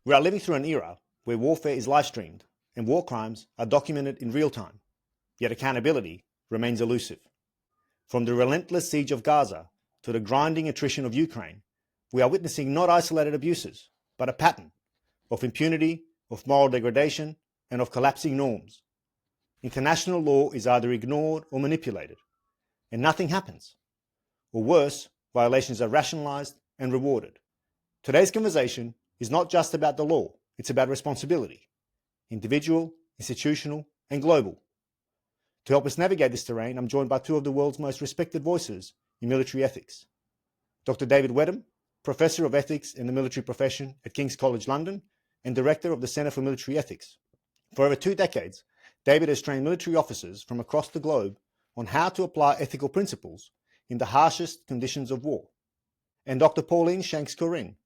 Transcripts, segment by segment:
We are living through an era where warfare is live-streamed and war crimes are documented in real time, yet accountability remains elusive. From the relentless siege of Gaza to the grinding attrition of Ukraine, we are witnessing not isolated abuses, but a pattern of impunity, of moral degradation, and of collapsing norms. International law is either ignored or manipulated, and nothing happens. Or worse, violations are rationalized and rewarded. Today's conversation is not just about the law, it's about responsibility, individual, institutional, and global. To help us navigate this terrain, I'm joined by two of the world's most respected voices in military ethics. Dr. David Whetham, Professor of Ethics in the Military Profession at King's College London and Director of the Centre for Military Ethics. For over 2 decades, David has trained military officers from across the globe on how to apply ethical principles in the harshest conditions of war. And Dr. Pauline Shanks Kaurin,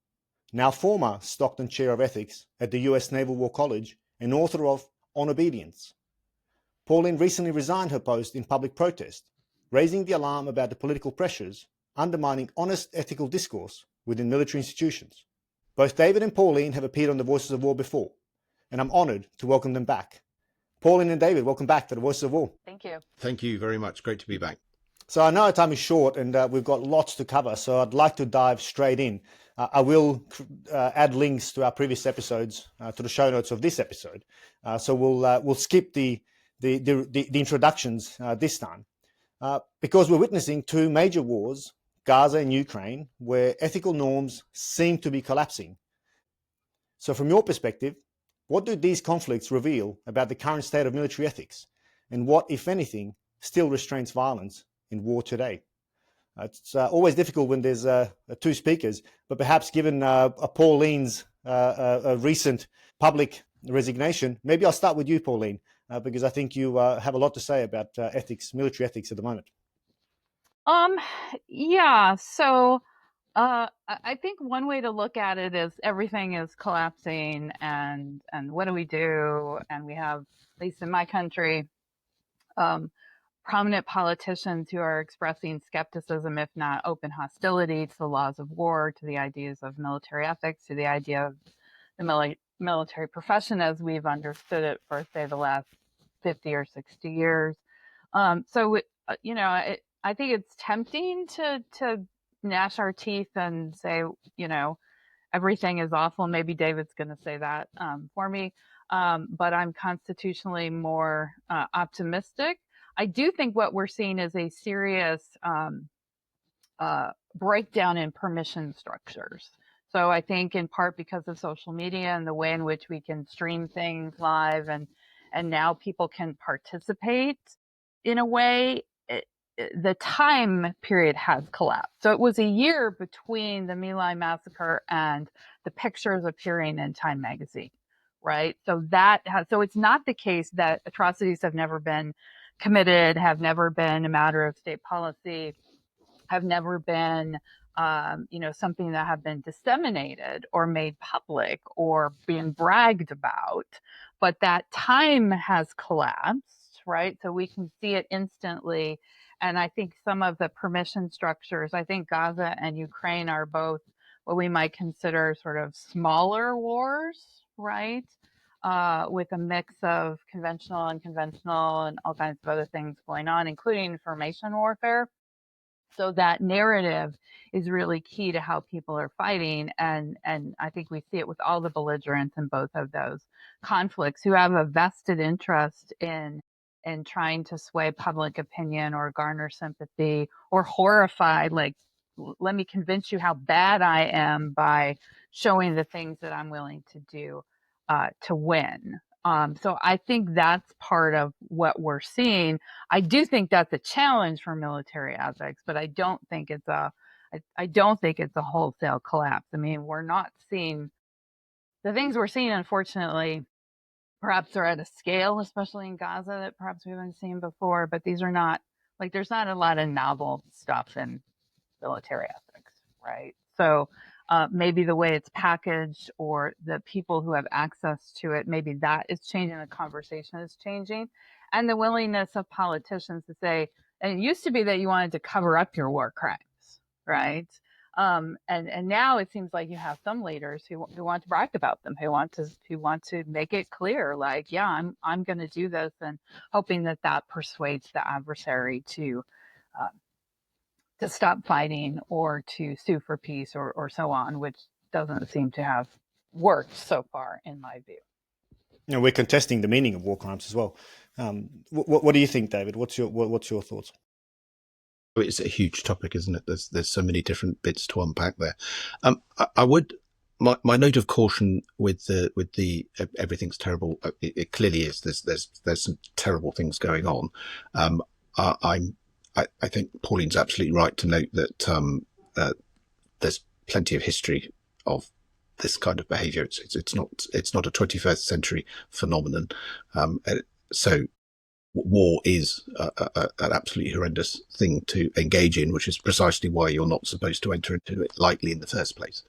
now former Stockton Chair of Ethics at the US Naval War College and author of On Obedience. Pauline recently resigned her post in public protest, raising the alarm about the political pressures undermining honest ethical discourse within military institutions. Both David and Pauline have appeared on the Voices of War before, and I'm honoured to welcome them back. Pauline and David, welcome back to the Voices of War. Thank you. Thank you very much. Great to be back. So I know our time is short and we've got lots to cover, so I'd like to dive straight in. I will add links to our previous episodes to the show notes of this episode. So we'll skip the introductions this time because we're witnessing two major wars, Gaza and Ukraine, where ethical norms seem to be collapsing. So from your perspective, what do these conflicts reveal about the current state of military ethics, and what, if anything, still restrains violence in war today? It's always difficult when there's two speakers, but perhaps given Pauline's recent public resignation, maybe I'll start with you, Pauline, because I think you have a lot to say about ethics, military ethics at the moment. Yeah. So I think one way to look at it is everything is collapsing, and what do we do? And we have, at least in my country, prominent politicians who are expressing skepticism, if not open hostility, to the laws of war, to the ideas of military ethics, to the idea of the military profession as we've understood it for, say, the last 50 or 60 years. I think it's tempting to gnash our teeth and say, everything is awful. Maybe David's going to say that for me, but I'm constitutionally more optimistic. I do think what we're seeing is a serious breakdown in permission structures. So I think in part because of social media and the way in which we can stream things live, and now people can participate in a way, the time period has collapsed. So it was a year between the My Lai massacre and the pictures appearing in Time magazine, right? So it's not the case that atrocities have never been committed, have never been a matter of state policy, have never been something that have been disseminated or made public or being bragged about, but that time has collapsed, right? So we can see it instantly. And I think some of the permission structures, I think Gaza and Ukraine are both what we might consider sort of smaller wars, right? With a mix of conventional, unconventional, and all kinds of other things going on, including information warfare. So that narrative is really key to how people are fighting. And I think we see it with all the belligerents in both of those conflicts who have a vested interest in trying to sway public opinion or garner sympathy or horrify, like, let me convince you how bad I am by showing the things that I'm willing to do to win. So I think that's part of what we're seeing. I do think that's a challenge for military ethics, but I don't think it's a wholesale collapse. I mean, we're not seeing the things we're seeing, unfortunately. Perhaps they're at a scale, especially in Gaza, that perhaps we haven't seen before. But these are not, like, there's not a lot of novel stuff in military ethics, right? So maybe the way it's packaged or the people who have access to it, maybe that is changing, the conversation is changing. And the willingness of politicians to say, and it used to be that you wanted to cover up your war crimes, right? And now it seems like you have some leaders who want to brag about them, who want to make it clear, like, yeah, I'm going to do this, and hoping that that persuades the adversary uh, to stop fighting or to sue for peace or so on, which doesn't seem to have worked so far, in my view. We're contesting the meaning of war crimes as well. What do you think, David? What's your thoughts? It's a huge topic, isn't it? There's so many different bits to unpack there. I would my note of caution with the everything's terrible. It clearly is. There's some terrible things going on. I think Pauline's absolutely right to note that there's plenty of history of this kind of behaviour. It's not a 21st century phenomenon. So war is an absolutely horrendous thing to engage in, which is precisely why you're not supposed to enter into it lightly in the first place.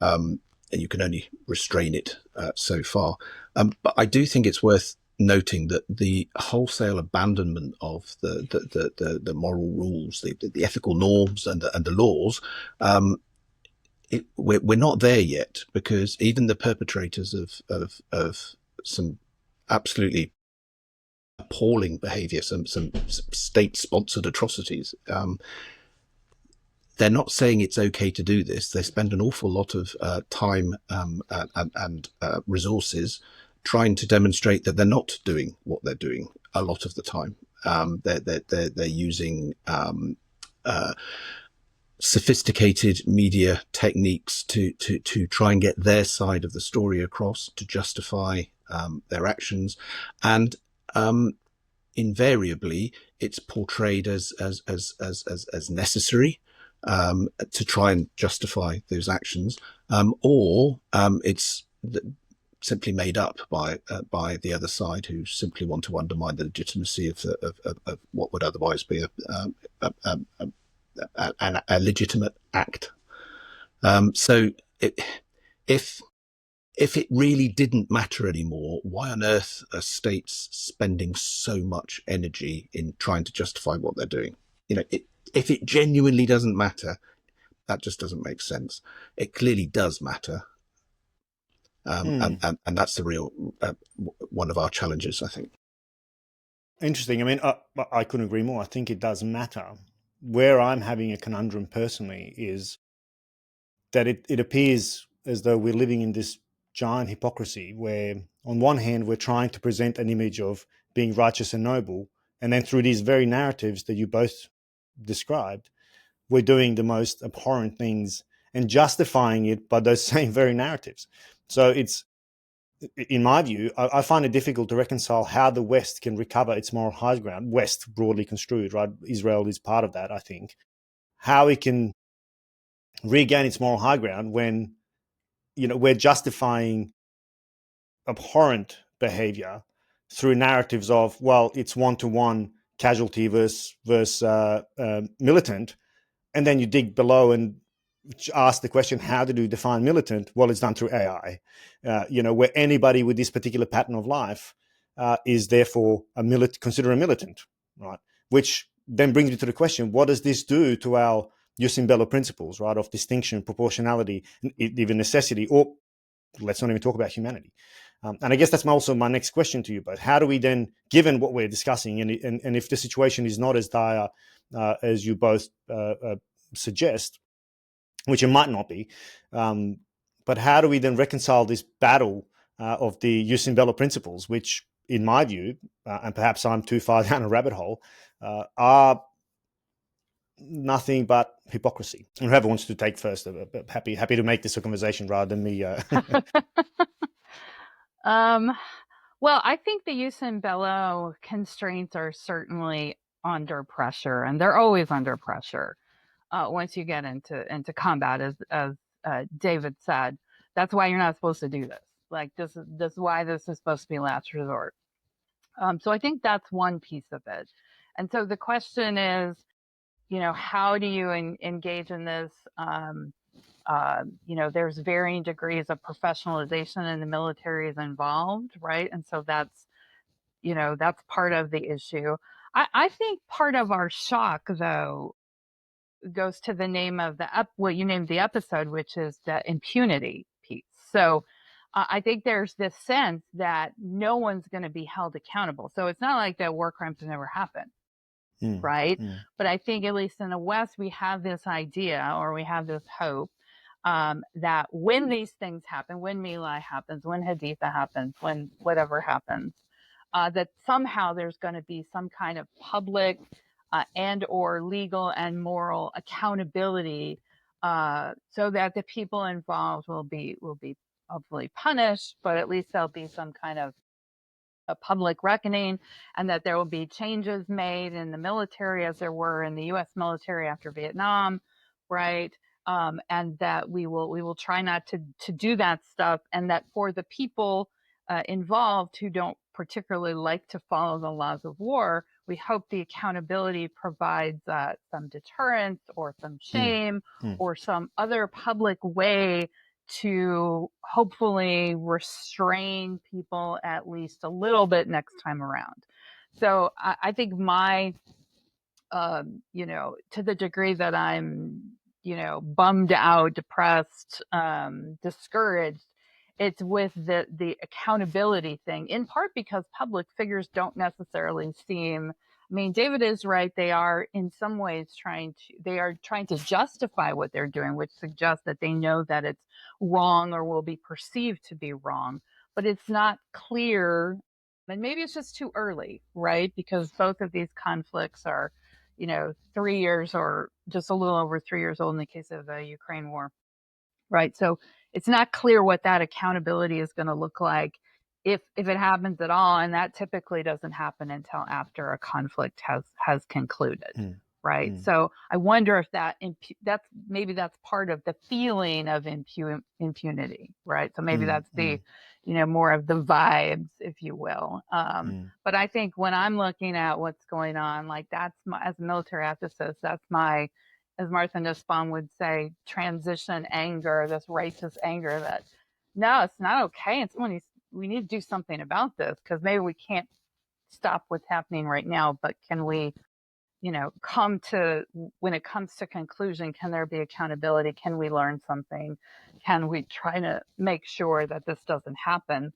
And you can only restrain it so far. But I do think it's worth noting that the wholesale abandonment of the moral rules, the ethical norms, and the laws, we're not there yet, because even the perpetrators of some absolutely appalling behaviour, some state-sponsored atrocities, they're not saying it's okay to do this. They spend an awful lot of time and resources trying to demonstrate that they're not doing what they're doing a lot of the time. They're using sophisticated media techniques to try and get their side of the story across, to justify their actions, and invariably it's portrayed as necessary to try and justify those actions, or it's simply made up by the other side, who simply want to undermine the legitimacy of what would otherwise be a legitimate act. So if it really didn't matter anymore, why on earth are states spending so much energy in trying to justify what they're doing? If it genuinely doesn't matter, that just doesn't make sense. It clearly does matter. And that's the real one of our challenges, I think. Interesting. I mean, I couldn't agree more. I think it does matter. Where I'm having a conundrum personally is that it appears as though we're living in this giant hypocrisy where, on one hand, we're trying to present an image of being righteous and noble, and then through these very narratives that you both described, we're doing the most abhorrent things and justifying it by those same very narratives. So it's, in my view, I find it difficult to reconcile how the West can recover its moral high ground. West, broadly construed, right? Israel is part of that, I think. How it can regain its moral high ground when, we're justifying abhorrent behavior through narratives of, well, it's one-to-one casualty versus militant, and then you dig below and ask the question, how do you define militant? Well, it's done through AI, where anybody with this particular pattern of life is therefore considered a militant, right? Which then brings me to the question, what does this do to our jus in bello principles, right, of distinction, proportionality, and even necessity, or let's not even talk about humanity. And I guess that's also my next question to you both. How do we then, given what we're discussing, and if the situation is not as dire as you both suggest, which it might not be, but how do we then reconcile this battle of the jus in bello principles, which, in my view, and perhaps I'm too far down a rabbit hole, are nothing but hypocrisy? And whoever wants to take first, happy to make this a conversation rather than me. Well, I think the jus in bello constraints are certainly under pressure, and they're always under pressure once you get into combat, as David said. That's why you're not supposed to do this. Like, this is why this is supposed to be last resort. So I think that's one piece of it. And so the question is, how do you engage in this? There's varying degrees of professionalization, and the military is involved, right? And so that's part of the issue. I think part of our shock, though, goes to the name of what you named the episode, which is the impunity piece. So I think there's this sense that no one's going to be held accountable. So it's not like that war crimes have never happened, right? But I think at least in the West, we have this idea, or we have this hope, that when these things happen, when My Lai happens, when Haditha happens, when whatever happens, that somehow there's going to be some kind of public and or legal and moral accountability, so that the people involved will be hopefully punished, but at least there'll be some kind of a public reckoning, and that there will be changes made in the military as there were in the U.S. military after Vietnam, right? And that we will try not to do that stuff, and that for the people involved who don't particularly like to follow the laws of war, we hope the accountability provides some deterrence or some shame or some other public way to hopefully restrain people at least a little bit next time around. So I think my, to the degree that I'm, bummed out, depressed, discouraged, it's with the accountability thing, in part because public figures don't necessarily seem, I mean, David is right. They are in some ways trying to justify what they're doing, which suggests that they know that it's wrong or will be perceived to be wrong, but it's not clear. And maybe it's just too early, right? Because both of these conflicts are, 3 years or just a little over 3 years old in the case of the Ukraine war, right? So it's not clear what that accountability is going to look like if it happens at all, and that typically doesn't happen until after a conflict has concluded, right? So I wonder if that's part of the feeling of impunity, right? So maybe that's the more of the vibes, if you will. But I think when I'm looking at what's going on, like that's as a military ethicist, that's my, as Martha Nussbaum would say, transition anger, this righteous anger that, no, it's not okay. And we need to do something about this, because maybe we can't stop what's happening right now, but can we, come to, when it comes to conclusion, can there be accountability? Can we learn something? Can we try to make sure that this doesn't happen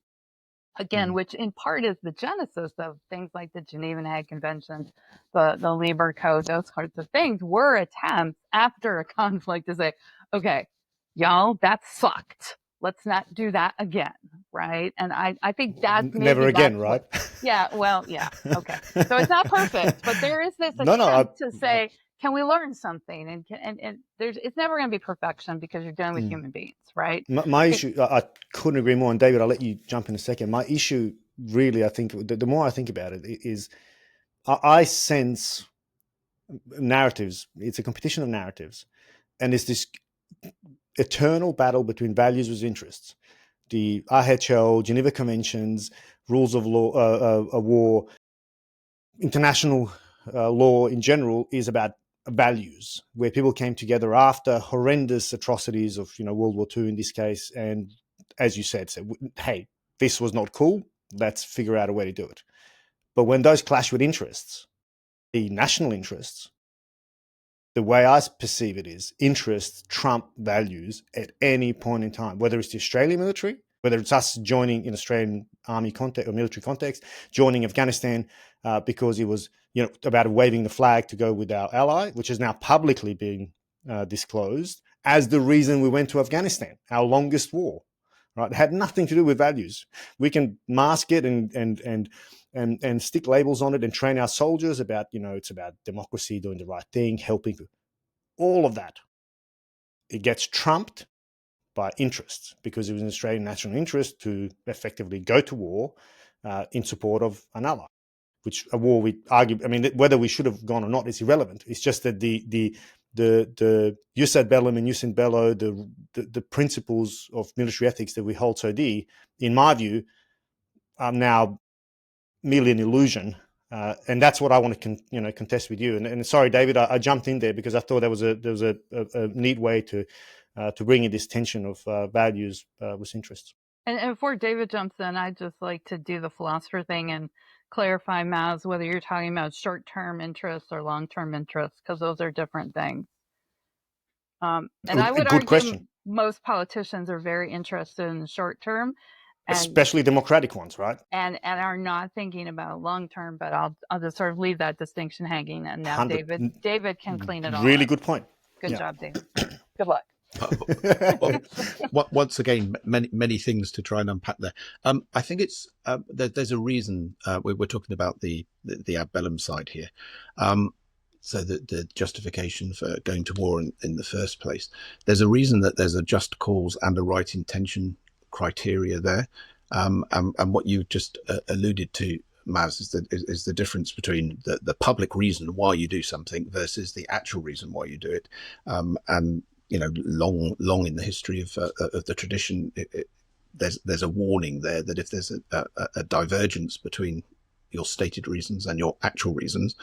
again, which in part is the genesis of things like the Geneva and Hague Conventions, the Lieber Code, those sorts of things were attempts after a conflict to say, okay, y'all, that sucked. Let's not do that again, right? And I think that never again, right? Yeah, well, yeah, okay. So it's not perfect, but there is this attempt to say, can we learn something? And it's never going to be perfection, because you're dealing with human beings, right? My issue, I couldn't agree more. And David, I'll let you jump in a second. My issue, really, I think, the more I think about it, is I sense narratives. It's a competition of narratives, and it's this eternal battle between values versus interests. The IHL, Geneva Conventions, rules of law, war, international law in general is about values, where people came together after horrendous atrocities of World War II in this case, and as you said, hey, this was not cool. Let's figure out a way to do it. But when those clash with interests, the national interests, the way I perceive it is interests trump values at any point in time, whether it's the Australian military, whether it's us joining in Australian army context or military context, joining Afghanistan because it was about waving the flag to go with our ally, which is now publicly being disclosed as the reason we went to Afghanistan, our longest war. Right? It had nothing to do with values. We can mask it and stick labels on it and train our soldiers about, it's about democracy, doing the right thing, helping. All of that, it gets trumped by interests, because it was an Australian national interest to effectively go to war in support of an ally, which a war we argue, whether we should have gone or not is irrelevant. It's just that the jus ad bellum and jus in bello, the principles of military ethics that we hold so dear, in my view, are now merely an illusion. And that's what I want to contest with you. And sorry, David, I jumped in there because I thought there was a neat way to bring in this tension of values with interests. And before David jumps in, I'd just like to do the philosopher thing and clarify, Maz, whether you're talking about short-term interests or long-term interests, because those are different things. And I A would good argue question, most politicians are very interested in the short term, and especially democratic ones, right? and are not thinking about long term. But I'll just sort of leave that distinction hanging. And now 100. David can clean it all Really up. good point. Good Yeah. job, David. Good luck. Well, once again, many things to try and unpack there. I think it's there's a reason we're talking about the ad bellum side here. So the justification for going to war in the first place. There's a reason that there's a just cause and a right intention criteria there. And what you just alluded to, Maz, is the difference between the public reason why you do something versus the actual reason why you do it. And long in the history of the tradition, there's a warning there that if there's a divergence between your stated reasons and your actual reasons,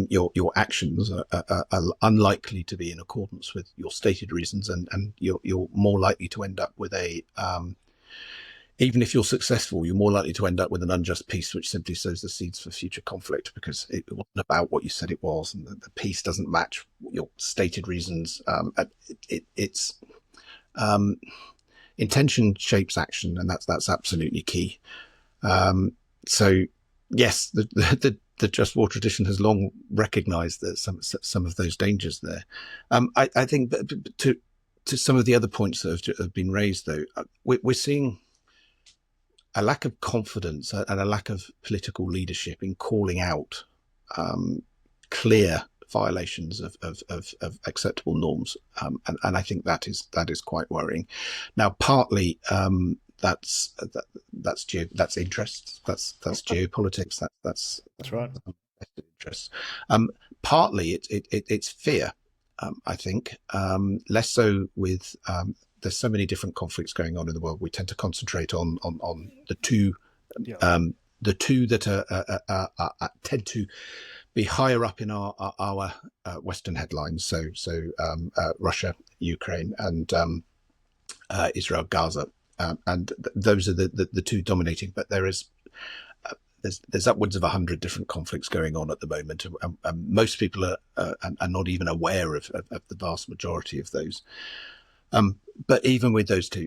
your actions are unlikely to be in accordance with your stated reasons, and you're more likely to end up with even if you're successful, you're more likely to end up with an unjust peace, which simply sows the seeds for future conflict, because it wasn't about what you said it was, and the peace doesn't match your stated reasons. It's intention shapes action, and that's absolutely key. So yes, the just war tradition has long recognised that some of those dangers there. I think to some of the other points that have been raised, though, we're seeing a lack of confidence and a lack of political leadership in calling out clear violations of acceptable norms, and I think that is quite worrying. Now, partly that's interests, that's geopolitics, that's right. Interests. Partly it's fear. I think less so with. There's so many different conflicts going on in the world. We tend to concentrate on the two, the two that tend to be higher up in our Western headlines. So Russia, Ukraine, and Israel, Gaza, and those are the two dominating. But there's upwards of 100 different conflicts going on at the moment, and most people are not even aware of the vast majority of those. But even with those two,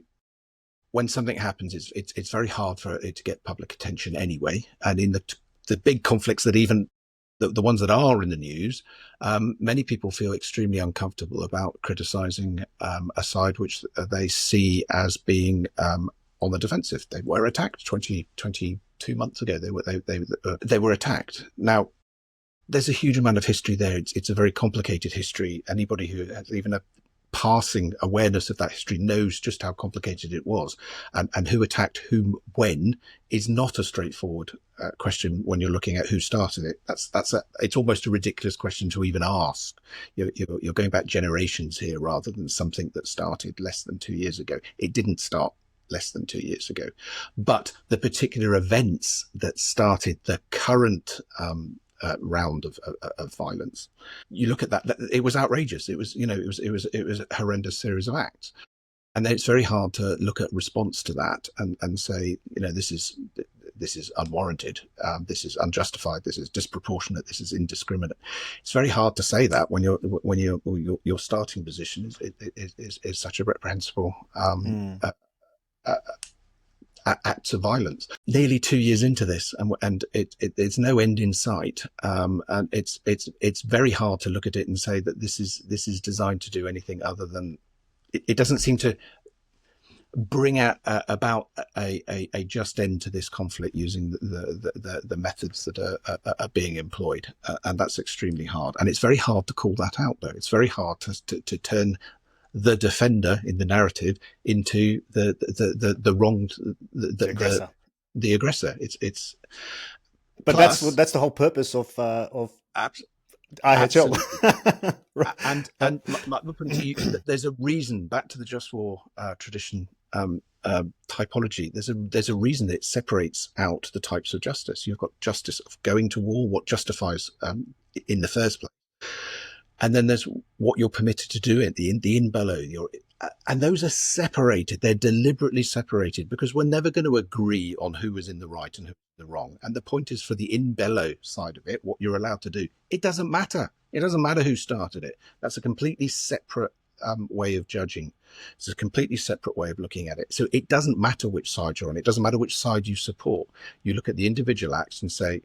when something happens, it's very hard for it to get public attention anyway. And in the big conflicts that even the ones that are in the news, many people feel extremely uncomfortable about criticising a side which they see as being on the defensive. They were attacked 22 months ago. They were attacked. Now, there's a huge amount of history there. It's a very complicated history. Anybody who has even a passing awareness of that history knows just how complicated it was, and who attacked whom when is not a straightforward question when you're looking at who started it. It's almost a ridiculous question to even ask. You're going back generations here rather than something that started less than 2 years ago. It didn't start less than 2 years ago, but the particular events that started the current round of violence, you look at that, it was outrageous. It was a horrendous series of acts, and then it's very hard to look at response to that and say, this is unwarranted, this is unjustified, this is disproportionate, this is indiscriminate. It's very hard to say that when your starting position is such a reprehensible acts of violence. Nearly 2 years into this, and it's no end in sight. And it's very hard to look at it and say that this is designed to do anything other than it doesn't seem to bring out about a just end to this conflict using the methods that are being employed, and that's extremely hard. And it's very hard to call that out, though. It's very hard to turn the defender in the narrative into the wronged, the aggressor. The aggressor. It's. But plus, that's the whole purpose of IHL. Right. And my point to you, there's a reason. Back to the just war tradition typology. There's a reason that it separates out the types of justice. You've got justice of going to war, what justifies in the first place. And then there's what you're permitted to do in bello. And those are separated. They're deliberately separated because we're never going to agree on who was in the right and who was in the wrong. And the point is, for the in bello side of it, what you're allowed to do, it doesn't matter. It doesn't matter who started it. That's a completely separate way of judging. It's a completely separate way of looking at it. So it doesn't matter which side you're on. It doesn't matter which side you support. You look at the individual acts and say,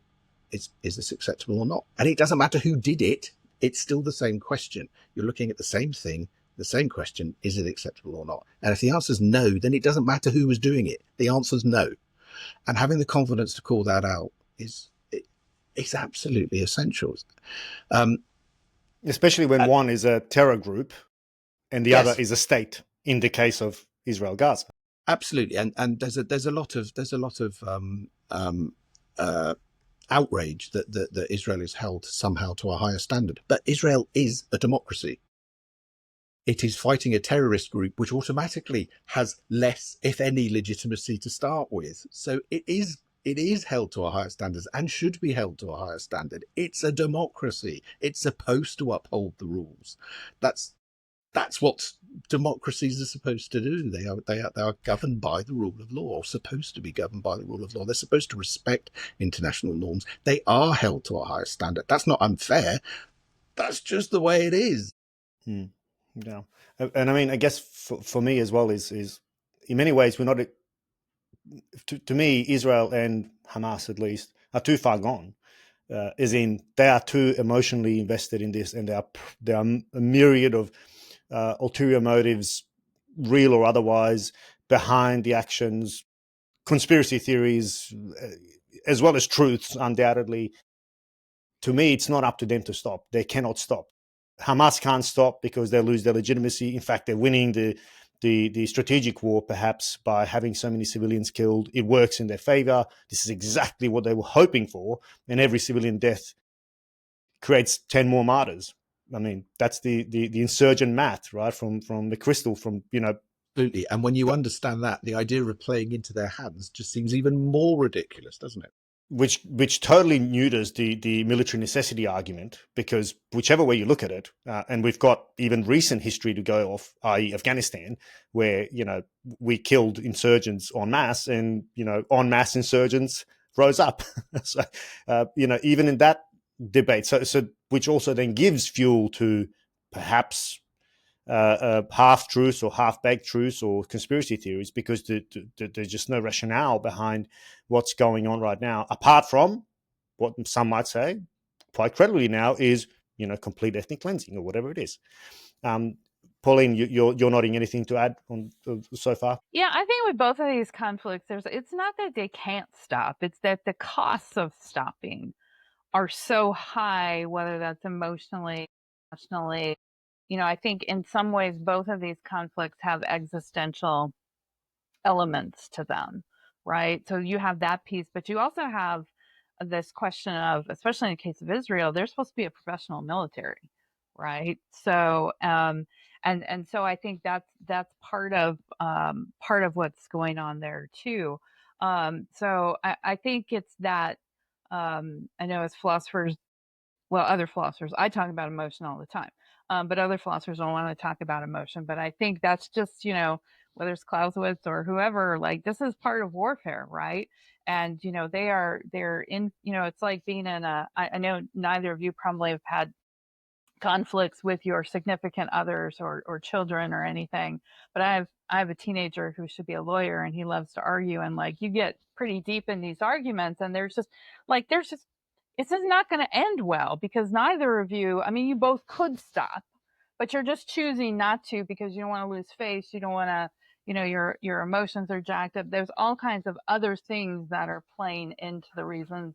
is this acceptable or not? And it doesn't matter who did it. It's still the same question. You're looking at the same thing, the same question, is it acceptable or not? And if the answer is no, then it doesn't matter who was doing it. The answer is no. And having the confidence to call that out is absolutely essential. Especially when one is a terror group and the other is a state, in the case of Israel Gaza. Absolutely, and there's a lot of outrage that Israel is held somehow to a higher standard. But Israel is a democracy. It is fighting a terrorist group which automatically has less, if any, legitimacy to start with. So it is held to a higher standard and should be held to a higher standard. It's a democracy. It's supposed to uphold the rules. That's what democracies are supposed to do. They are governed by the rule of law, or supposed to be governed by the rule of law. They're supposed to respect international norms. They are held to a higher standard. That's not unfair. That's just the way it is. Yeah, and I mean, I guess for me as well is in many ways we're not. To me, Israel and Hamas at least are too far gone. As in, they are too emotionally invested in this, and there are a myriad of ulterior motives, real or otherwise, behind the actions, conspiracy theories, as well as truths, undoubtedly. To me, it's not up to them to stop. They cannot stop. Hamas can't stop because they lose their legitimacy. In fact, they're winning the strategic war, perhaps, by having so many civilians killed. It works in their favor. This is exactly what they were hoping for. And every civilian death creates 10 more martyrs. I mean, that's the insurgent math, right? From the crystal, Absolutely. And when you understand that, the idea of playing into their hands just seems even more ridiculous, doesn't it? Which totally neuters the military necessity argument, because whichever way you look at it, and we've got even recent history to go off, i.e. Afghanistan, where, we killed insurgents en masse, and, en masse insurgents rose up. So, even in that debate, so which also then gives fuel to perhaps half-truths or half-baked truths or conspiracy theories, because there's just no rationale behind what's going on right now, apart from what some might say, quite credibly now, is complete ethnic cleansing or whatever it is. Pauline, you're nodding. Anything to add on so far? Yeah, I think with both of these conflicts, it's not that they can't stop; it's that the costs of stopping are so high, whether that's emotionally, nationally. I think in some ways both of these conflicts have existential elements to them, right? So you have that piece, but you also have this question of, especially in the case of Israel, they're supposed to be a professional military, right? So and so I think that's part of what's going on there too. So I think it's that I know as philosophers, well, other philosophers, I talk about emotion all the time, but other philosophers don't want to talk about emotion. But I think that's just, whether it's Clausewitz or whoever, like, this is part of warfare, right? And, they're in, it's like being in I know neither of you probably have had conflicts with your significant others or children or anything, but I have a teenager who should be a lawyer, and he loves to argue, and like, you get pretty deep in these arguments, and there's just this is not going to end well, because neither of you, I mean, you both could stop, but you're just choosing not to because you don't want to lose face. You don't want to, your emotions are jacked up. There's all kinds of other things that are playing into the reasons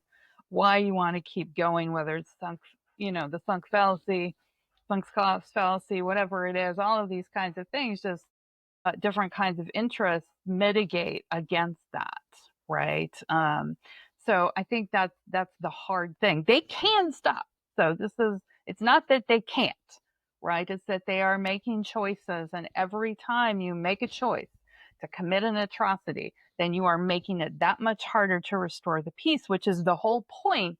why you want to keep going, whether it's the sunk cost fallacy, whatever it is, all of these kinds of things, just different kinds of interests mitigate against that, right? So I think that's the hard thing. They can stop. So it's not that they can't, right? It's that they are making choices, and every time you make a choice to commit an atrocity, then you are making it that much harder to restore the peace, which is the whole point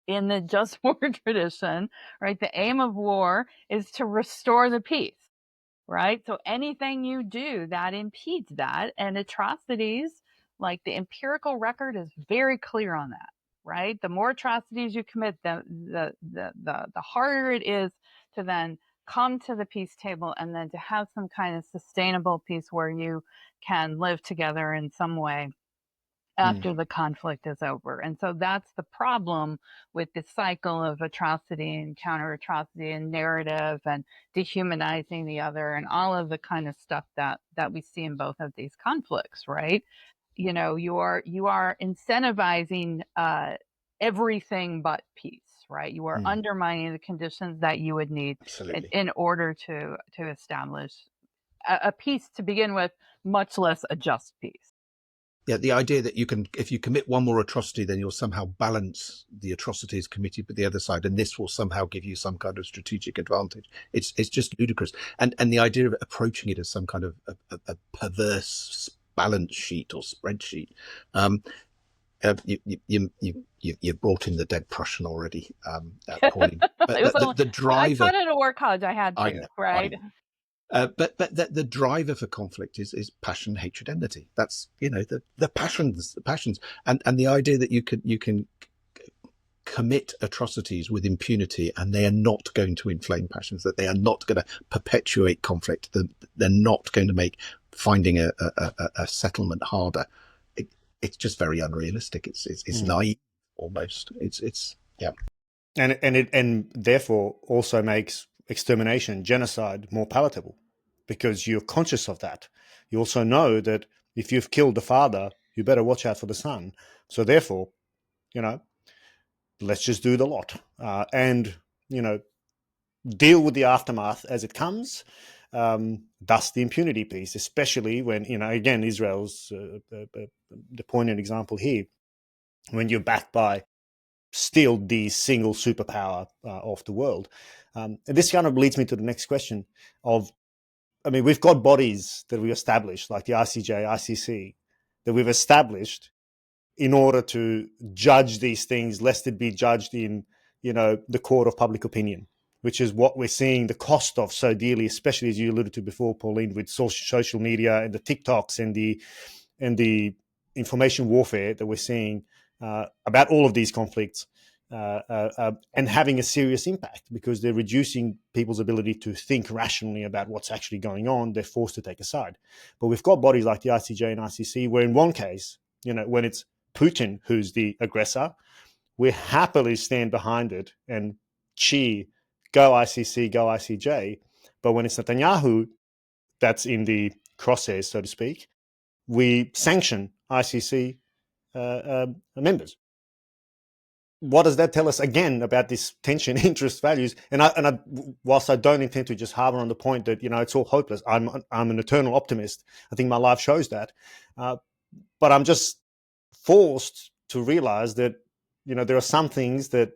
in the just war tradition, right? The aim of war is to restore the peace, right? So anything you do that impedes that, and atrocities, like, the empirical record is very clear on that, right? The more atrocities you commit, the harder it is to then come to the peace table and then to have some kind of sustainable peace where you can live together in some way after the conflict is over. And so that's the problem with this cycle of atrocity and counter atrocity and narrative and dehumanizing the other and all of the kind of stuff that we see in both of these conflicts, right? You know, you are incentivizing everything but peace, right? You are undermining the conditions that you would need in order to establish a peace to begin with, much less a just peace. Yeah, the idea that you can, if you commit one more atrocity, then you'll somehow balance the atrocities committed by the other side, and this will somehow give you some kind of strategic advantage. It's just ludicrous, and the idea of approaching it as some kind of a perverse balance sheet or spreadsheet. You brought in the dead Prussian already, Pauline. But the driver. I taught at a war college. I had to, I know, right? But the driver for conflict is passion, hatred, enmity. That's, you know, the passions, and the idea that you can commit atrocities with impunity and they are not going to inflame passions, that they are not going to perpetuate conflict, that they're not going to make finding a settlement harder. It's just very unrealistic. It's naive almost. It's yeah. And therefore also makes extermination, genocide more palatable, because you're conscious of that. You also know that if you've killed the father, you better watch out for the son. So therefore, you know, let's just do the lot, and, you know, deal with the aftermath as it comes. Thus the impunity piece, especially when, you know, again, Israel's the poignant example here, when you're backed by still the single superpower of the world. And this kind of leads me to the next question of, I mean, we've got bodies that we established, like the ICJ, ICC, that we've established in order to judge these things, lest it be judged in, you know, the court of public opinion, which is what we're seeing the cost of so dearly, especially as you alluded to before, Pauline, with social media and the TikToks and the information warfare that we're seeing about all of these conflicts, and having a serious impact, because they're reducing people's ability to think rationally about what's actually going on. They're forced to take a side. But we've got bodies like the ICJ and ICC, where in one case, you know, when it's Putin who's the aggressor, we happily stand behind it and cheer, go ICC, go ICJ. But when it's Netanyahu that's in the crosshairs, so to speak, we sanction ICC members. What does that tell us again about this tension, interest, values? And whilst I don't intend to just harbour on the point that, you know, it's all hopeless, I'm an eternal optimist. I think my life shows that, but I'm just forced to realise that, you know, there are some things that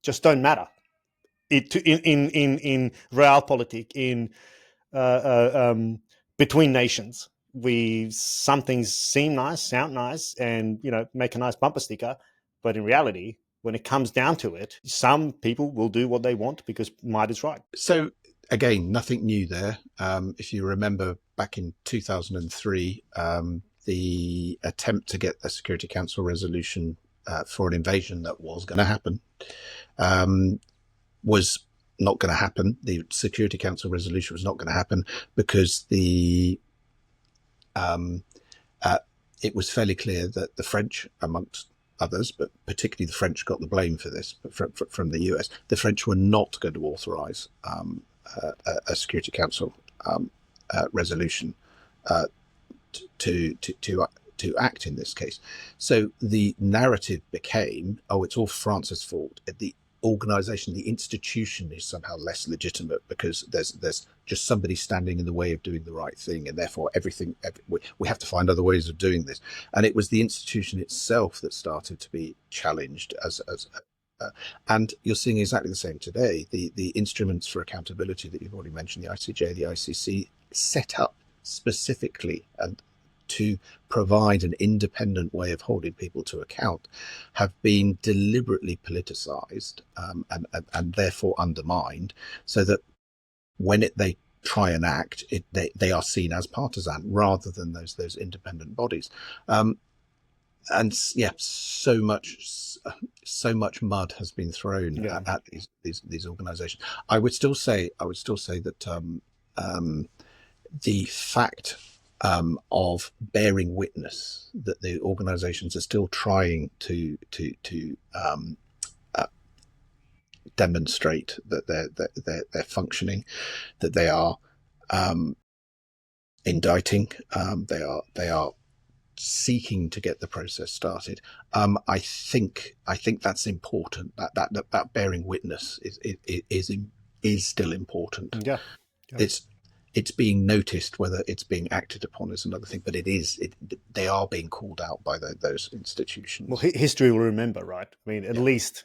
just don't matter. In realpolitik, in between nations, some things seem nice, sound nice, and, you know, make a nice bumper sticker, but in reality, when it comes down to it, some people will do what they want because might is right. So again, nothing new there. If you remember back in 2003, the attempt to get a Security Council resolution for an invasion that was going to happen was not going to happen. The Security Council resolution was not going to happen because it was fairly clear that the French, amongst others, but particularly the French, got the blame for this from the US. The French were not going to authorise a Security Council resolution to act in this case. So the narrative became, oh, it's all France's fault. The organisation, the institution is somehow less legitimate because there's just somebody standing in the way of doing the right thing, and therefore we have to find other ways of doing this. And it was the institution itself that started to be challenged and you're seeing exactly the same today. The instruments for accountability that you've already mentioned, the ICJ, the ICC, set up specifically and to provide an independent way of holding people to account, have been deliberately politicized and therefore undermined, so that when they try and act, they are seen as partisan rather than those independent bodies. and yeah, so much mud has been thrown at these organizations. I would still say that the fact of bearing witness that the organizations are still trying to demonstrate that they're functioning, that they are indicting, they are seeking to get the process started. I think that's important. That bearing witness is still important. Yeah. It's being noticed. Whether it's being acted upon is another thing, but they are being called out by those institutions. Well, history will remember, right? I mean, at least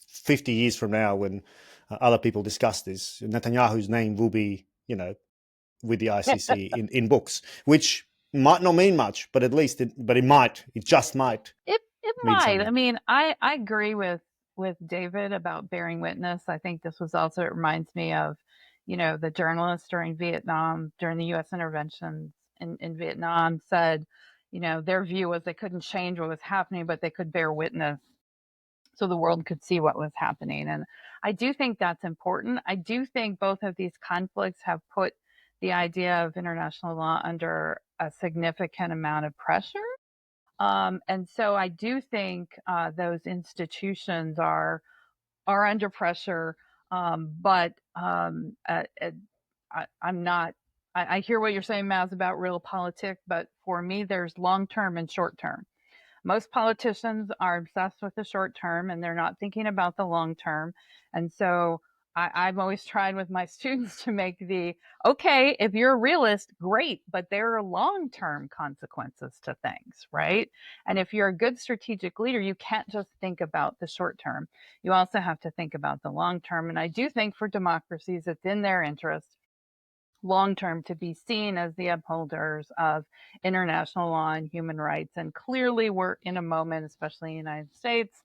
50 years from now, when other people discuss this, Netanyahu's name will be with the ICC in books, which might not mean much, but at least it just might. It mean might. something. I mean, I agree with David about bearing witness. I think this was also, it reminds me of, the journalists during Vietnam, during the U.S. interventions in Vietnam said, their view was they couldn't change what was happening, but they could bear witness so the world could see what was happening. And I do think that's important. I do think both of these conflicts have put the idea of international law under a significant amount of pressure. And so I do think those institutions are under pressure, but I'm not. I hear what you're saying, Maz, about realpolitik, but for me, there's long term and short term. Most politicians are obsessed with the short term and they're not thinking about the long term. And so I've always tried with my students to make okay, if you're a realist, great, but there are long term consequences to things, right? And if you're a good strategic leader, you can't just think about the short term. You also have to think about the long term. And I do think for democracies, it's in their interest long term to be seen as the upholders of international law and human rights. And clearly we're in a moment, especially in the United States,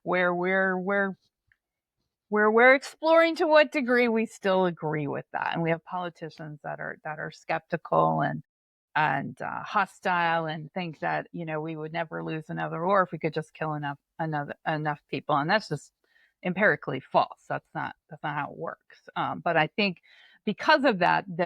where we're exploring to what degree we still agree with that. And we have politicians that are skeptical and hostile and think that we would never lose another war if we could just kill enough people. And that's just empirically false. That's not how it works. But I think because of that, the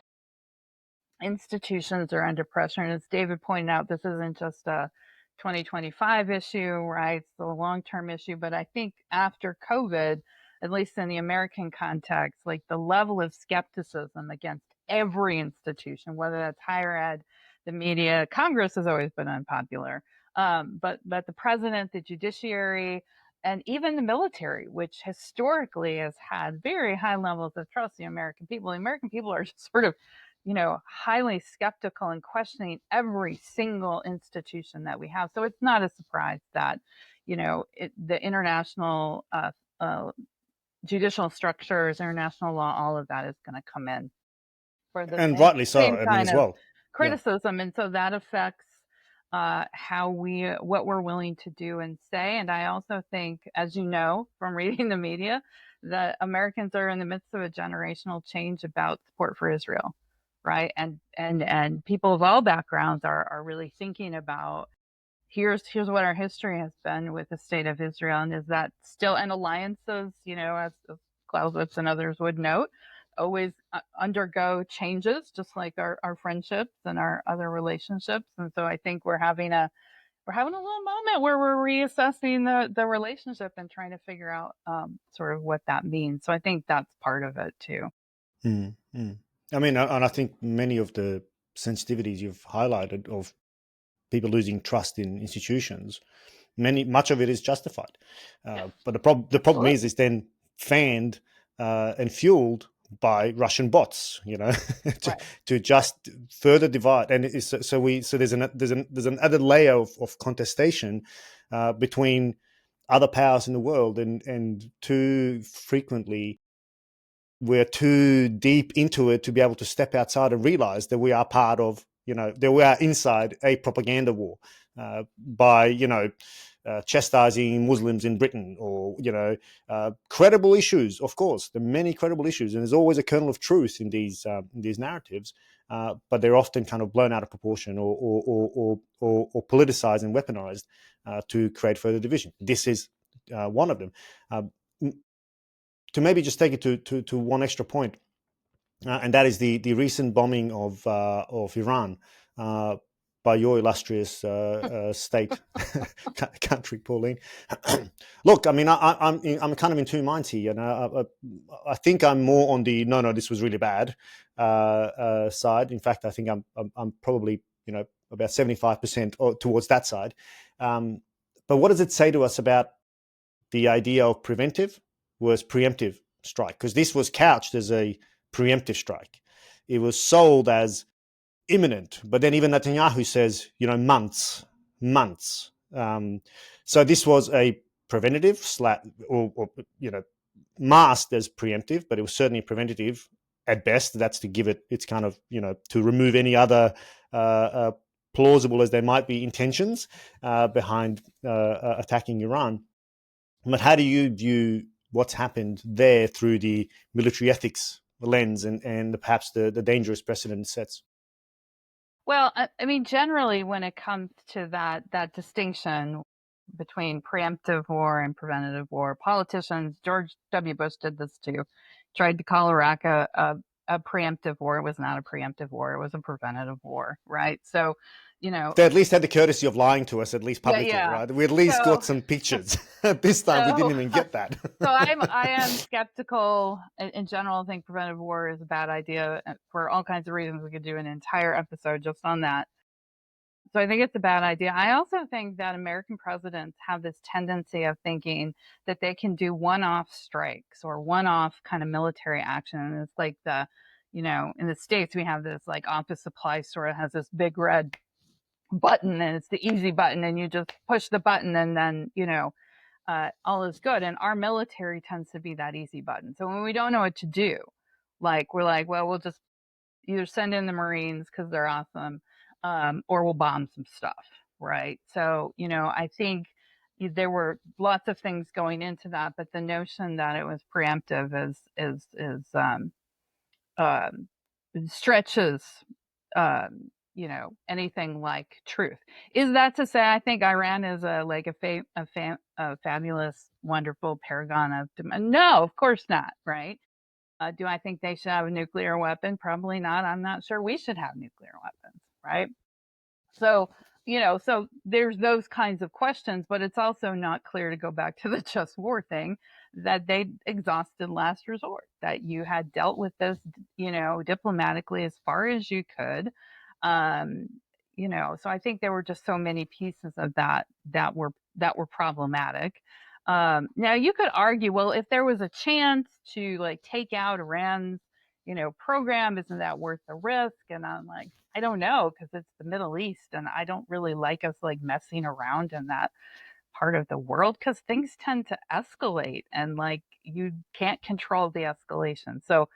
institutions are under pressure. And as David pointed out, this isn't just a 2025 issue, right? It's a long-term issue. But I think after COVID, at least in the American context, like the level of skepticism against every institution, whether that's higher ed, the media, Congress has always been unpopular. But the president, the judiciary, and even the military, which historically has had very high levels of trust in the American people. The American people are just sort of, highly skeptical and questioning every single institution that we have. So it's not a surprise that, the international judicial structures, international law, all of that is going to come in for the and rightly so. same I mean, kind as of well, criticism. And so that affects what we're willing to do and say. And I also think, as you know from reading the media, that Americans are in the midst of a generational change about support for Israel, right? And people of all backgrounds are really thinking about here's what our history has been with the state of Israel, and is that still, and alliances, as Clausewitz and others would note, always undergo changes, just like our friendships and our other relationships. And so I think we're having a little moment where we're reassessing the relationship and trying to figure out sort of what that means. So I think that's part of it too. Mm-hmm. I mean, and I think many of the sensitivities you've highlighted of people losing trust in institutions, much of it is justified. But the problem is then fanned and fueled by Russian bots, to just further divide. And there's an added layer of contestation between other powers in the world, and too frequently we're too deep into it to be able to step outside and realize that we are part of, that we are inside a propaganda war by, chastising Muslims in Britain, or, credible issues. Of course, there are many credible issues, and there's always a kernel of truth in these narratives. but they're often kind of blown out of proportion or politicized and weaponized to create further division. This is one of them. To maybe just take it to one extra point, and that is the recent bombing of Iran by your illustrious state country, Pauline. Look, I mean, I'm kind of in two minds here. I think I'm more on the no, this was really bad side. In fact, I think I'm probably about 75% towards that side. But what does it say to us about the idea of preventive was preemptive strike? Because this was couched as a preemptive strike. It was sold as imminent, but then even Netanyahu says, months. So this was a preventative or masked as preemptive, but it was certainly preventative at best. That's to give it its kind of, to remove any other plausible as there might be intentions behind attacking Iran. But how do you view what's happened there through the military ethics lens and perhaps the dangerous precedent it sets? Well, I mean, generally, when it comes to that distinction between preemptive war and preventative war, politicians, George W. Bush did this too, tried to call Iraq a preemptive war. It was not a preemptive war. It was a preventative war, right? So, they at least had the courtesy of lying to us, at least publicly, right? We at least got some pictures. This time we didn't even get that. So I am skeptical in general. I think preventive war is a bad idea for all kinds of reasons. We could do an entire episode just on that. So I think it's a bad idea. I also think that American presidents have this tendency of thinking that they can do one-off strikes or one-off kind of military action. And it's like in the States, we have this like office supply store that has this big red button, and it's the easy button, and you just push the button and then, all is good. And our military tends to be that easy button. So when we don't know what to do, we're like, well, we'll just either send in the Marines because they're awesome, or we'll bomb some stuff, right? So, I think there were lots of things going into that, but the notion that it was preemptive stretches, anything like truth. Is that to say I think Iran is a fabulous, wonderful paragon of no, of course not, right? Do I think they should have a nuclear weapon? Probably not. I'm not sure we should have nuclear weapons, right? So, so there's those kinds of questions, but it's also not clear, to go back to the just war thing, that they exhausted last resort, that you had dealt with this, diplomatically as far as you could. So I think there were just so many pieces of that were problematic. Now you could argue, well, if there was a chance to take out Iran's, program, isn't that worth the risk? And I'm like, I don't know, because it's the Middle East, and I don't really like us messing around in that part of the world, because things tend to escalate, and you can't control the escalation. So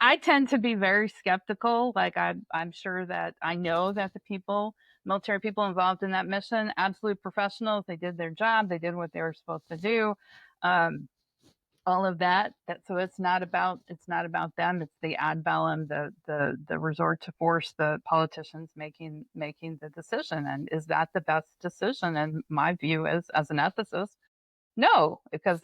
I tend to be very skeptical. I'm sure that I know that the military people involved in that mission, absolute professionals. They did their job. They did what they were supposed to do. All of that. So it's not about them. It's the ad bellum, the resort to force, the politicians making the decision. And is that the best decision? And my view is, as an ethicist, no, because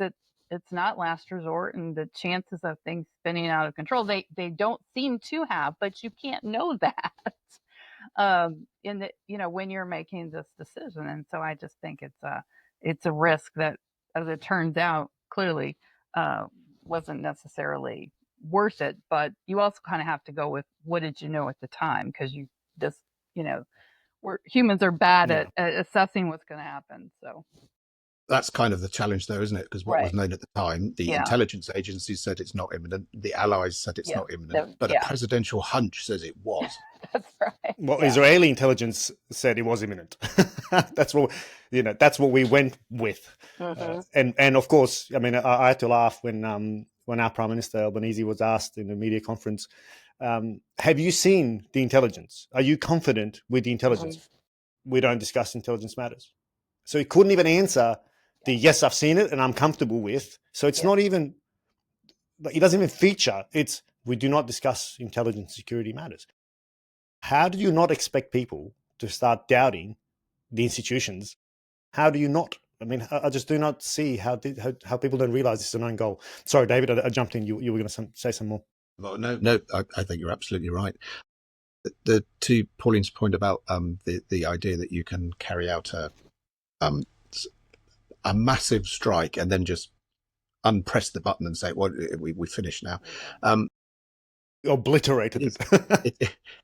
it's not last resort, and the chances of things spinning out of control, they don't seem to have, but you can't know that when you're making this decision. And so I just think it's a risk that, as it turns out, clearly wasn't necessarily worth it. But you also kind of have to go with, what did you know at the time? Because humans are bad at assessing what's going to happen. So that's kind of the challenge, though, isn't it? Because what was known at the time, the intelligence agencies said it's not imminent, the Allies said it's not imminent, but a presidential hunch says it was. That's right. Well, Israeli intelligence said it was imminent. That's what we went with. Mm-hmm. And of course, I mean, I had to laugh when our Prime Minister Albanese was asked in a media conference, have you seen the intelligence? Are you confident with the intelligence? Mm-hmm. We don't discuss intelligence matters. So he couldn't even answer the yes, I've seen it and I'm comfortable with. So it's not even, it doesn't even feature. It's, we do not discuss intelligence security matters. how do you not expect people to start doubting the institutions? How do you not? I mean, I just do not see how people don't realize this is an own goal. Sorry, David, I jumped in. You were going to say some more. Well, no, I think you're absolutely right. To Pauline's point about the idea that you can carry out um, a massive strike and then just unpress the button and say, "Well, we finished now." Obliterated it.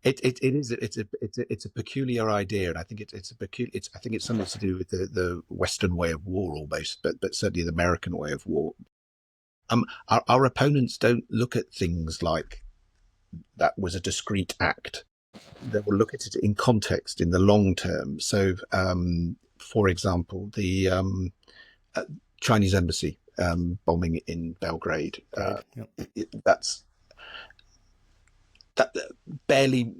It is it's a peculiar idea, and I think it's a peculiar. I think it's something to do with the Western way of war, almost, but certainly the American way of war. Our opponents don't look at things like that was a discrete act. They will look at it in context, in the long term. So, for example, the Chinese embassy bombing in Belgrade. That's that barely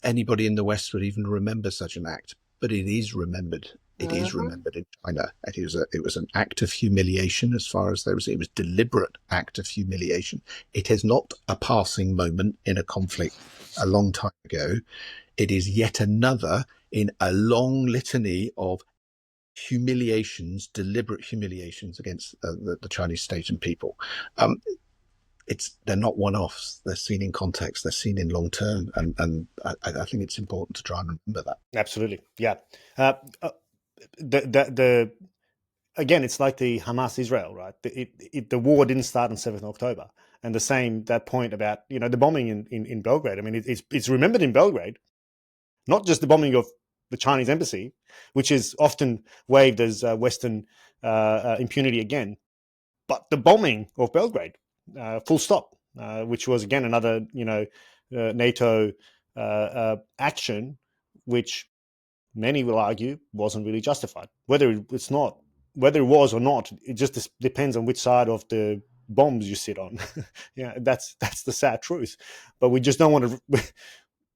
anybody in the West would even remember such an act, but it is remembered. It is remembered in China. It was an act of humiliation, as far as there was. It was deliberate act of humiliation. It is not a passing moment in a conflict a long time ago. It is yet another in a long litany of humiliations, deliberate humiliations against the Chinese state and people. They're not one-offs. They're seen in context. They're seen in long term, and I think it's important to try and remember that. Absolutely, yeah. Again, it's like the Hamas Israel, right? The war didn't start on 7th October, and the same that point about the bombing in Belgrade. I mean, it's remembered in Belgrade, not just the bombing of the Chinese embassy, which is often waved as Western impunity again, but the bombing of Belgrade, full stop, which was again another NATO action, which many will argue wasn't really justified. Whether it was or not, it just depends on which side of the bombs you sit on. Yeah, that's the sad truth. But we just don't want to.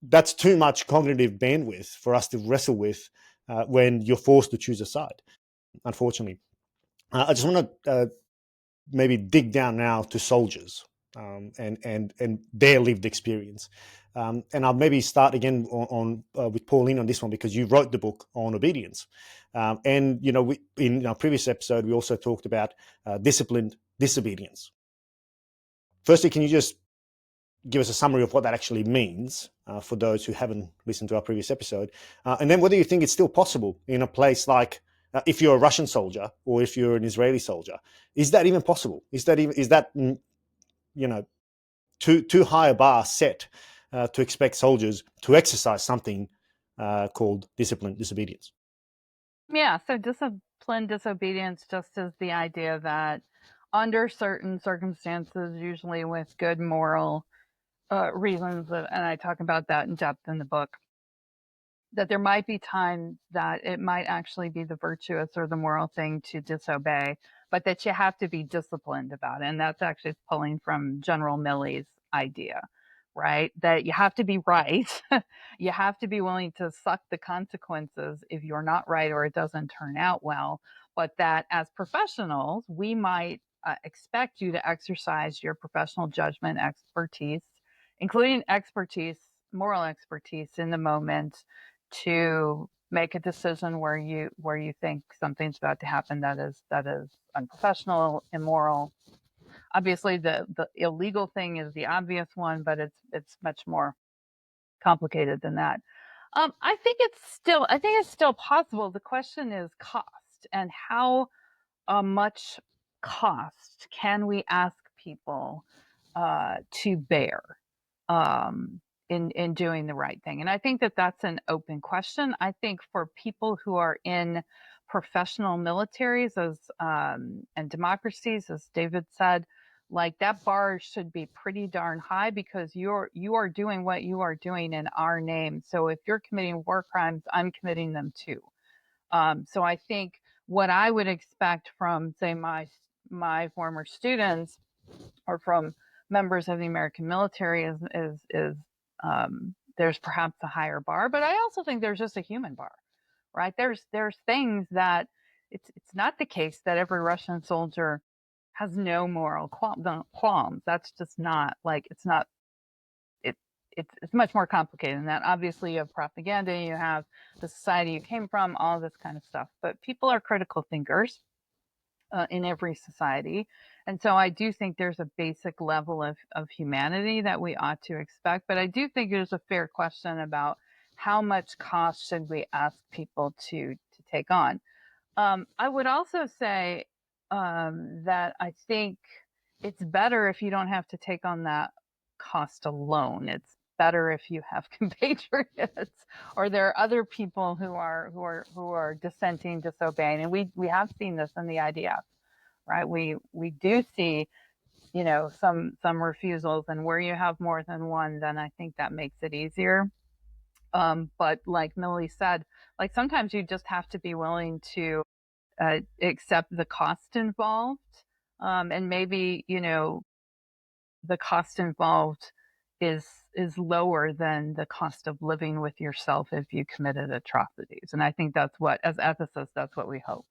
That's too much cognitive bandwidth for us to wrestle with when you're forced to choose a side. Unfortunately, I just want to maybe dig down now to soldiers and their lived experience. And I'll maybe start again with Pauline on this one, because you wrote the book on obedience. And in our previous episode, we also talked about disciplined disobedience. Firstly, can you just give us a summary of what that actually means for those who haven't listened to our previous episode? And then whether you think it's still possible in a place like, if you're a Russian soldier or if you're an Israeli soldier, is that even possible? Is that too high a bar set to expect soldiers to exercise something called disciplined disobedience? Yeah, so disciplined disobedience just is the idea that under certain circumstances, usually with good moral reasons, and I talk about that in depth in the book, that there might be times that it might actually be the virtuous or the moral thing to disobey, but that you have to be disciplined about it. And that's actually pulling from General Milley's idea, right? That you have to be right. You have to be willing to suck the consequences if you're not right or it doesn't turn out well. But that as professionals, we might expect you to exercise your professional judgment, expertise, including expertise, moral expertise in the moment, to make a decision where you think something's about to happen that is unprofessional, immoral. Obviously, the illegal thing is the obvious one, but it's much more complicated than that. I think it's still possible. The question is cost, and how much cost can we ask people to bear in doing the right thing? And I think that that's an open question. I think for people who are in professional militaries and democracies, as David said, like that bar should be pretty darn high, because you are doing what you are doing in our name. So if you're committing war crimes, I'm committing them too. So I think what I would expect from, say, my former students or from members of the American military is there's perhaps a higher bar, but I also think there's just a human bar, right? There's things that it's not the case that every Russian soldier has no moral qualms. That's just not like it's not it. it's much more complicated than that. Obviously, you have propaganda, you have the society you came from, all this kind of stuff. But people are critical thinkers in every society. And so I do think there's a basic level of humanity that we ought to expect. But I do think there's a fair question about how much cost should we ask people to take on. I would also say that I think it's better if you don't have to take on that cost alone. It's better if you have compatriots or there are other people who are dissenting, disobeying, and we have seen this in the IDF, right? We do see some refusals, and where you have more than one, then I think that makes it easier. But like Millie said, like sometimes you just have to be willing to accept the cost involved, and maybe the cost involved is lower than the cost of living with yourself if you committed atrocities. And I think that's what, as ethicists, that's what we hope,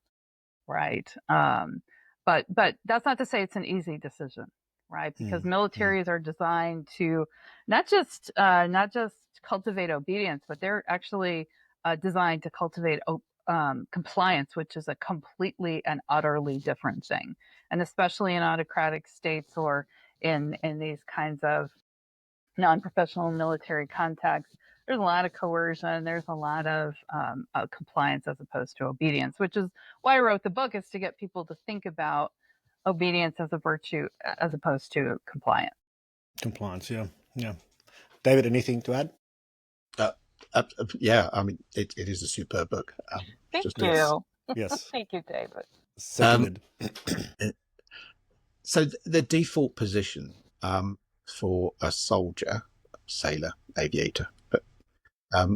right? But that's not to say it's an easy decision, right? Because militaries are designed to not just cultivate obedience, but they're actually designed to cultivate compliance, which is a completely and utterly different thing. And especially in autocratic states or in these kinds of non-professional military contexts, there's a lot of coercion, there's a lot of compliance as opposed to obedience, which is why I wrote the book, is to get people to think about obedience as a virtue as opposed to compliance. Compliance, yeah. David, anything to add? Yeah, I mean, it is a superb book. Thank you. Yes. Thank you, David. Seconded. So the default position for a soldier, sailor, aviator,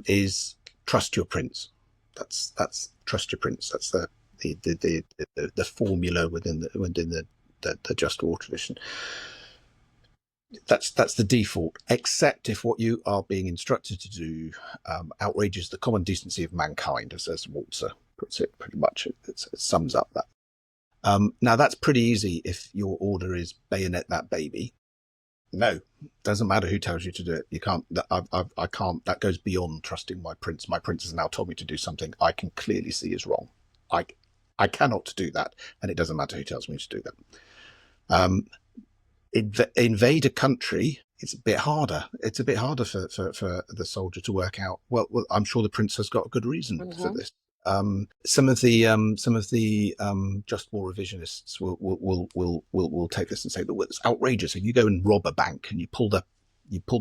is trust your prince. That's trust your prince. That's the formula within the just war tradition. That's the default, except if what you are being instructed to do outrages the common decency of mankind, as Walter puts it. Pretty much, it sums up that. Now that's pretty easy if your order is bayonet that baby. No, doesn't matter who tells you to do it. You can't. I can't. That goes beyond trusting my prince. My prince has now told me to do something I can clearly see is wrong. I cannot do that, and it doesn't matter who tells me to do that. Invade a country. It's a bit harder. It's a bit harder for the soldier to work out. Well, I'm sure the prince has got a good reason for this. Some of the just war revisionists will take this and say, well, it's outrageous. If you go and rob a bank and you pull the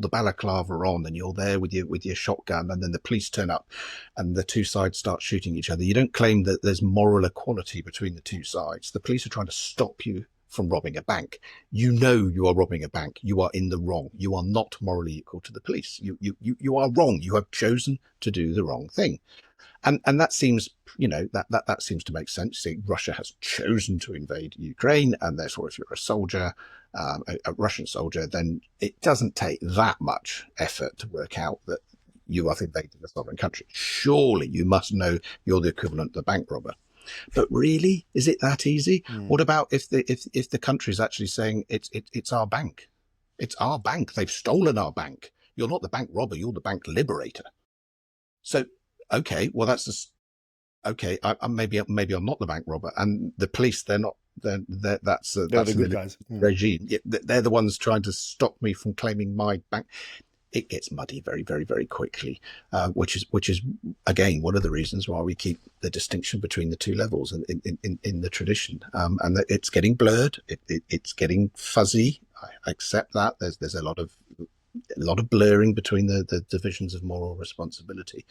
balaclava on and you're there with your shotgun, and then the police turn up and the two sides start shooting each other, you don't claim that there's moral equality between the two sides. The police are trying to stop you from robbing a bank. You know you are robbing a bank. You are in the wrong. You are not morally equal to the police. You are wrong. You have chosen to do the wrong thing. And that seems, that seems to make sense. See, Russia has chosen to invade Ukraine, and therefore, if you're a soldier, a Russian soldier, then it doesn't take that much effort to work out that you are invading a sovereign country. Surely you must know you're the equivalent of the bank robber. But really, is it that easy? What about if the country is actually saying it's our bank? It's our bank. They've stolen our bank. You're not the bank robber. You're the bank liberator. So. Okay, well that's okay. Maybe I'm not the bank robber, and the police they're not. That's the good guys. Regime. They're the ones trying to stop me from claiming my bank. It gets muddy very, very, very quickly, which is again one of the reasons why we keep the distinction between the two levels in the tradition, and that it's getting blurred. It's getting fuzzy. I accept that. There's a lot of blurring between the divisions of moral responsibility.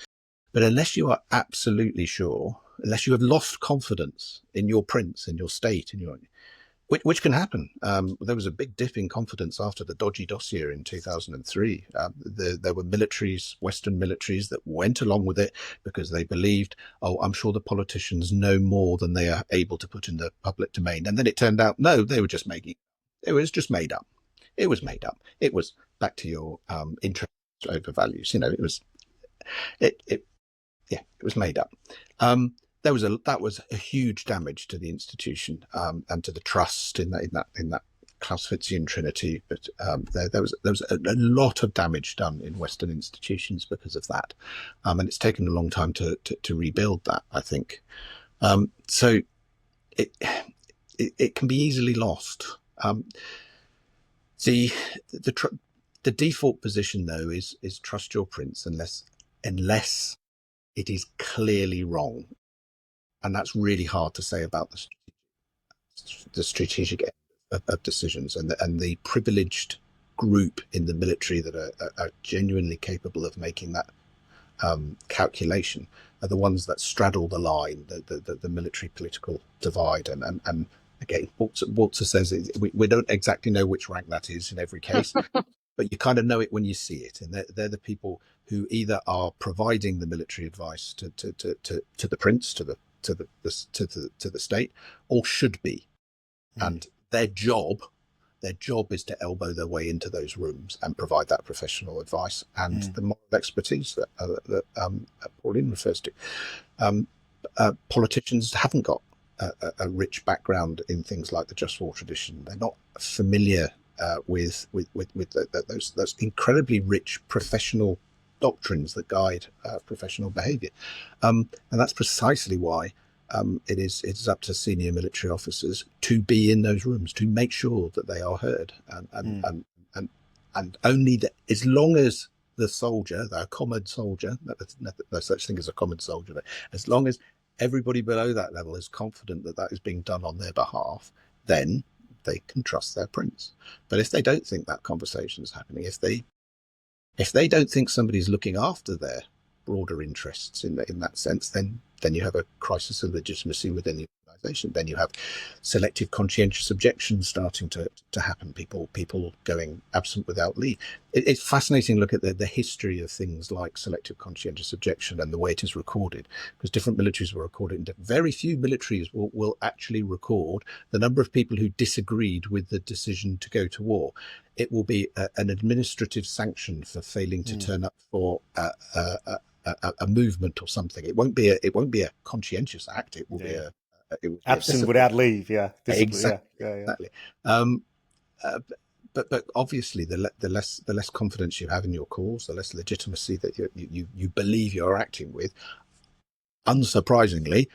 But unless you are absolutely sure, unless you have lost confidence in your prince, in your state, which can happen. There was a big dip in confidence after the dodgy dossier in 2003. There were militaries, Western militaries, that went along with it because they believed, I'm sure the politicians know more than they are able to put in the public domain. And then it turned out, no, they were just it was just made up. It was made up. It was back to your interest over values. It was, it was made up. That was a huge damage to the institution and to the trust in that Clausewitzian Trinity, but there was a lot of damage done in Western institutions because of that, and it's taken a long time to rebuild that, I think. So it can be easily lost. The default position, though, is trust your prince unless it is clearly wrong, and that's really hard to say about the strategic end of decisions, and the privileged group in the military that are genuinely capable of making that calculation are the ones that straddle the line, the military political divide, and again, Walter says we don't exactly know which rank that is in every case, but you kind of know it when you see it, and they're the people who either are providing the military advice to the prince, to the state, or should be, and their job is to elbow their way into those rooms and provide that professional advice and the moral expertise that Pauline refers to. Politicians haven't got a rich background in things like the just war tradition. They're not familiar with those incredibly rich professional doctrines that guide professional behaviour, and that's precisely why it's up to senior military officers to be in those rooms, to make sure that they are heard, and only that, as long as the soldier, the common soldier, no such thing as a common soldier, but as long as everybody below that level is confident that that is being done on their behalf, then they can trust their prince. But if they don't think that conversation is happening, if they don't think somebody's looking after their broader interests in that sense, then you have a crisis of legitimacy within the organisation. Then you have selective conscientious objections starting to happen. People going absent without leave. It's fascinating to look at the history of things like selective conscientious objection and the way it is recorded, because different militaries will record it, and very few militaries will actually record the number of people who disagreed with the decision to go to war. It will be an administrative sanction for failing to turn up for a movement or something. It won't be a conscientious act. It will be absent without leave. Yeah, exactly. But obviously, the less confidence you have in your cause, the less legitimacy that you believe you're acting with. Unsurprisingly,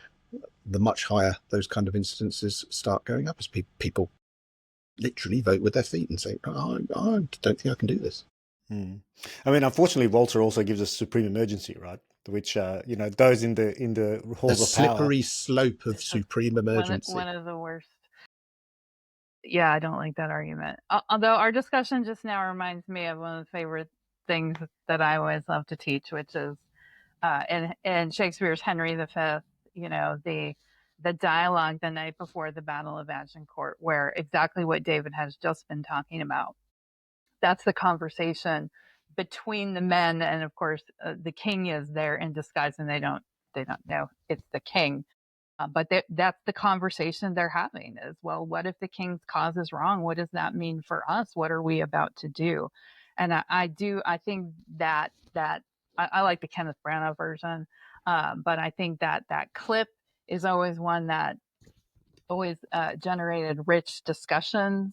the much higher those kind of instances start going up, as people literally vote with their feet and say, I don't think I can do this. I mean, unfortunately, Walter also gives us supreme emergency, right? Which those in the halls of power, slippery slope of supreme emergency. One of the worst. Yeah, I don't like that argument. Although our discussion just now reminds me of one of the favorite things that I always love to teach, which is in Shakespeare's Henry V. The dialogue the night before the Battle of Agincourt, where exactly what David has just been talking about. That's the conversation between the men, and of course, the king is there in disguise, and they don't know it's the king. But that's the conversation they're having is, well, what if the king's cause is wrong? What does that mean for us? What are we about to do? And I think that I like the Kenneth Branagh version, but I think that clip is always one that always generated rich discussions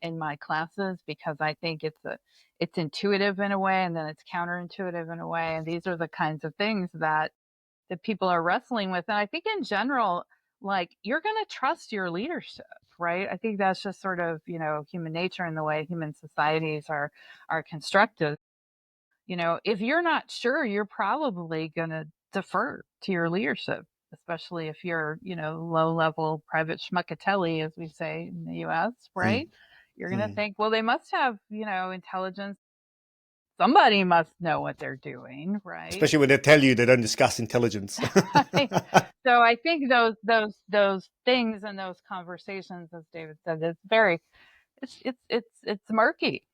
in my classes, because I think it's intuitive in a way, and then it's counterintuitive in a way. And these are the kinds of things that people are wrestling with. And I think in general, like, you're going to trust your leadership, right? I think that's just sort of, human nature and the way human societies are constructed. If you're not sure, you're probably going to defer to your leadership, especially if you're, low level private schmuckatelli, as we say in the US, right? You're going to think, well, they must have, intelligence. Somebody must know what they're doing, right? Especially when they tell you they don't discuss intelligence. Right. So I think those things and those conversations, as David said, it's murky.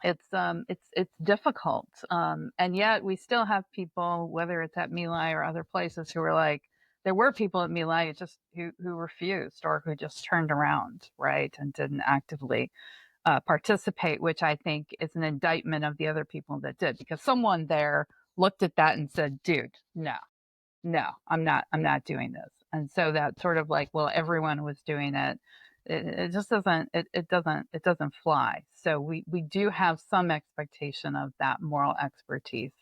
It's difficult. And yet we still have people, whether it's at My Lai or other places, who are like, there were people at My Lai who refused, or who just turned around, right, and didn't actively participate, which I think is an indictment of the other people that did, because someone there looked at that and said, dude, no, I'm not doing this. And so that sort of like, well, everyone was doing it, it just doesn't it doesn't fly. So we do have some expectation of that moral expertise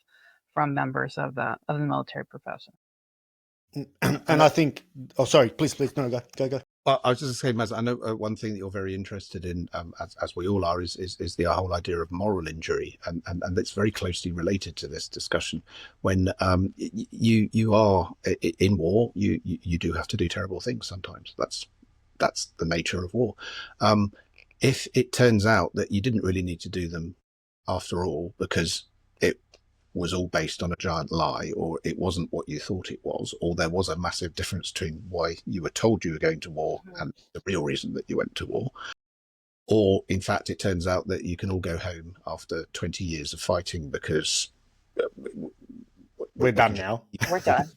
from members of the military profession. And I think, oh, sorry, please, no, go. Well, I was just saying, Maz, I know one thing that you're very interested in, as we all are, is the whole idea of moral injury, and it's very closely related to this discussion. When you are in war, you do have to do terrible things sometimes. That's the nature of war. If it turns out that you didn't really need to do them after all, because it was all based on a giant lie, or it wasn't what you thought it was, or there was a massive difference between why you were told you were going to war and the real reason that you went to war, or in fact it turns out that you can all go home after 20 years of fighting because we're done now. We're done.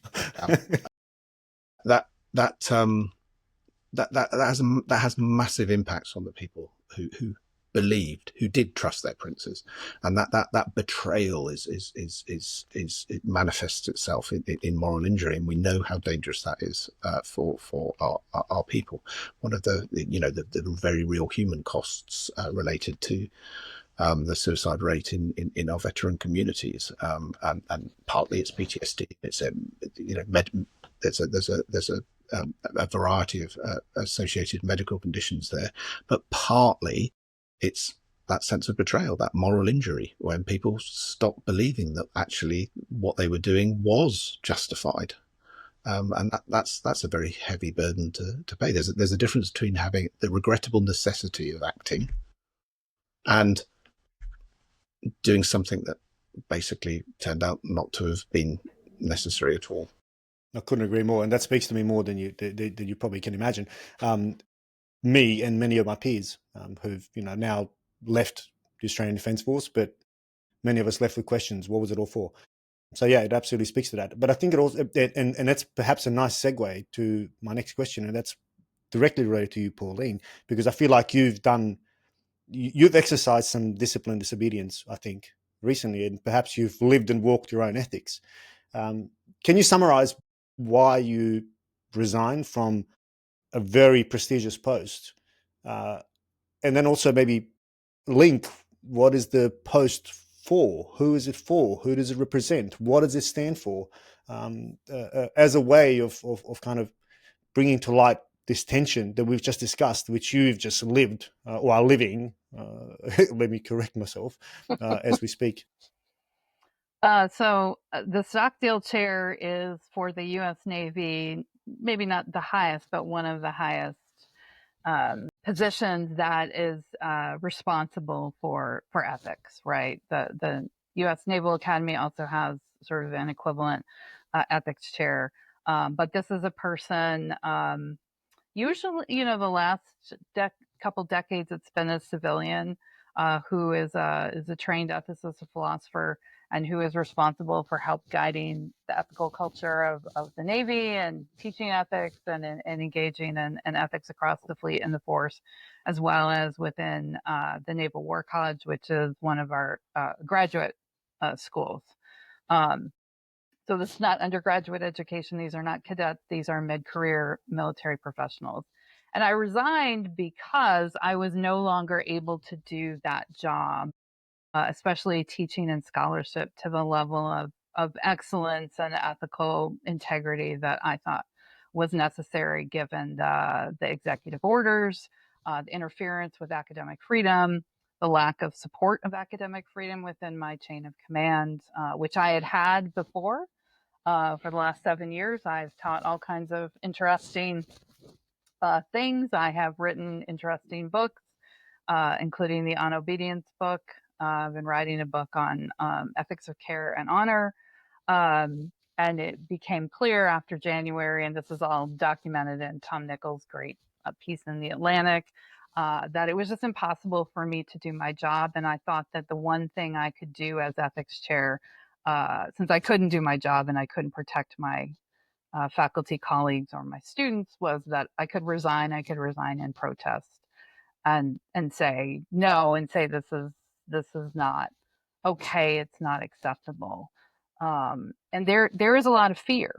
that has massive impacts on the people who believed, who did trust their princes, and that betrayal is it manifests itself in moral injury, and we know how dangerous that is for our people. One of the the very real human costs related to the suicide rate in our veteran communities, and partly it's PTSD. It's there's a variety of associated medical conditions there, but partly it's that sense of betrayal, that moral injury, when people stop believing that actually what they were doing was justified. And that's a very heavy burden to pay. There's a difference between having the regrettable necessity of acting and doing something that basically turned out not to have been necessary at all. I couldn't agree more, and that speaks to me more than you probably can imagine. Me and many of my peers who've now left the Australian Defence Force, but many of us left with questions: what was it all for? So yeah, it absolutely speaks to that. But I think it also, and that's perhaps a nice segue to my next question, and that's directly related to you, Pauline, because I feel like you've exercised some discipline, disobedience, I think, recently, and perhaps you've lived and walked your own ethics. Can you summarize why you resigned from a very prestigious post, and then also maybe link what is the post for? Who is it for? Who does it represent? What does it stand for? As a way of kind of bringing to light this tension that we've just discussed, which you've just lived or are living. Let me correct myself as we speak. So the Stockdale chair is for the U.S. Navy, maybe not the highest, but one of the highest positions that is responsible for ethics, right? The U.S. Naval Academy also has sort of an equivalent ethics chair, but this is a person. Usually, the last couple decades, it's been a civilian who is a trained ethicist, a philosopher, and who is responsible for help guiding the ethical culture of the Navy and teaching ethics and engaging in ethics across the fleet and the force, as well as within the Naval War College, which is one of our graduate schools. So this is not undergraduate education. These are not cadets. These are mid-career military professionals. And I resigned because I was no longer able to do that job, especially teaching and scholarship to the level of excellence and ethical integrity that I thought was necessary given the executive orders, the interference with academic freedom, the lack of support of academic freedom within my chain of command, which I had before. For the last 7 years, I've taught all kinds of interesting things. I have written interesting books, including the On Obedience book. I've been writing a book on ethics of care and honor. And it became clear after January, and this is all documented in Tom Nichols' great piece in The Atlantic, that it was just impossible for me to do my job. And I thought that the one thing I could do as ethics chair, since I couldn't do my job and I couldn't protect my faculty colleagues or my students, was that I could resign in protest and say no, and say this is not okay, it's not acceptable. And there is a lot of fear.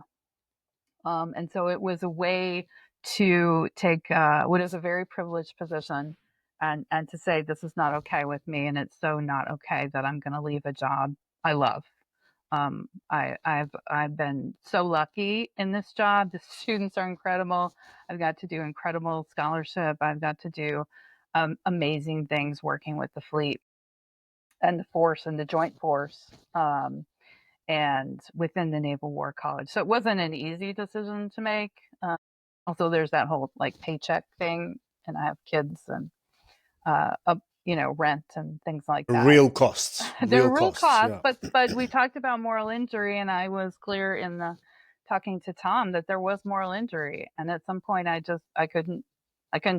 And so it was a way to take what is a very privileged position and to say this is not okay with me, and it's so not okay that I'm going to leave a job I love. I've been so lucky in this job. The students are incredible. I've got to do incredible scholarship. I've got to do amazing things working with the fleet and the force and the joint force, and within the Naval War College. So it wasn't an easy decision to make. Also, there's that whole like paycheck thing, and I have kids and rent and things like that. Real costs, There real are real costs. costs, Yeah. but we talked about moral injury, and I was clear in the talking to Tom that there was moral injury, and at some point I couldn't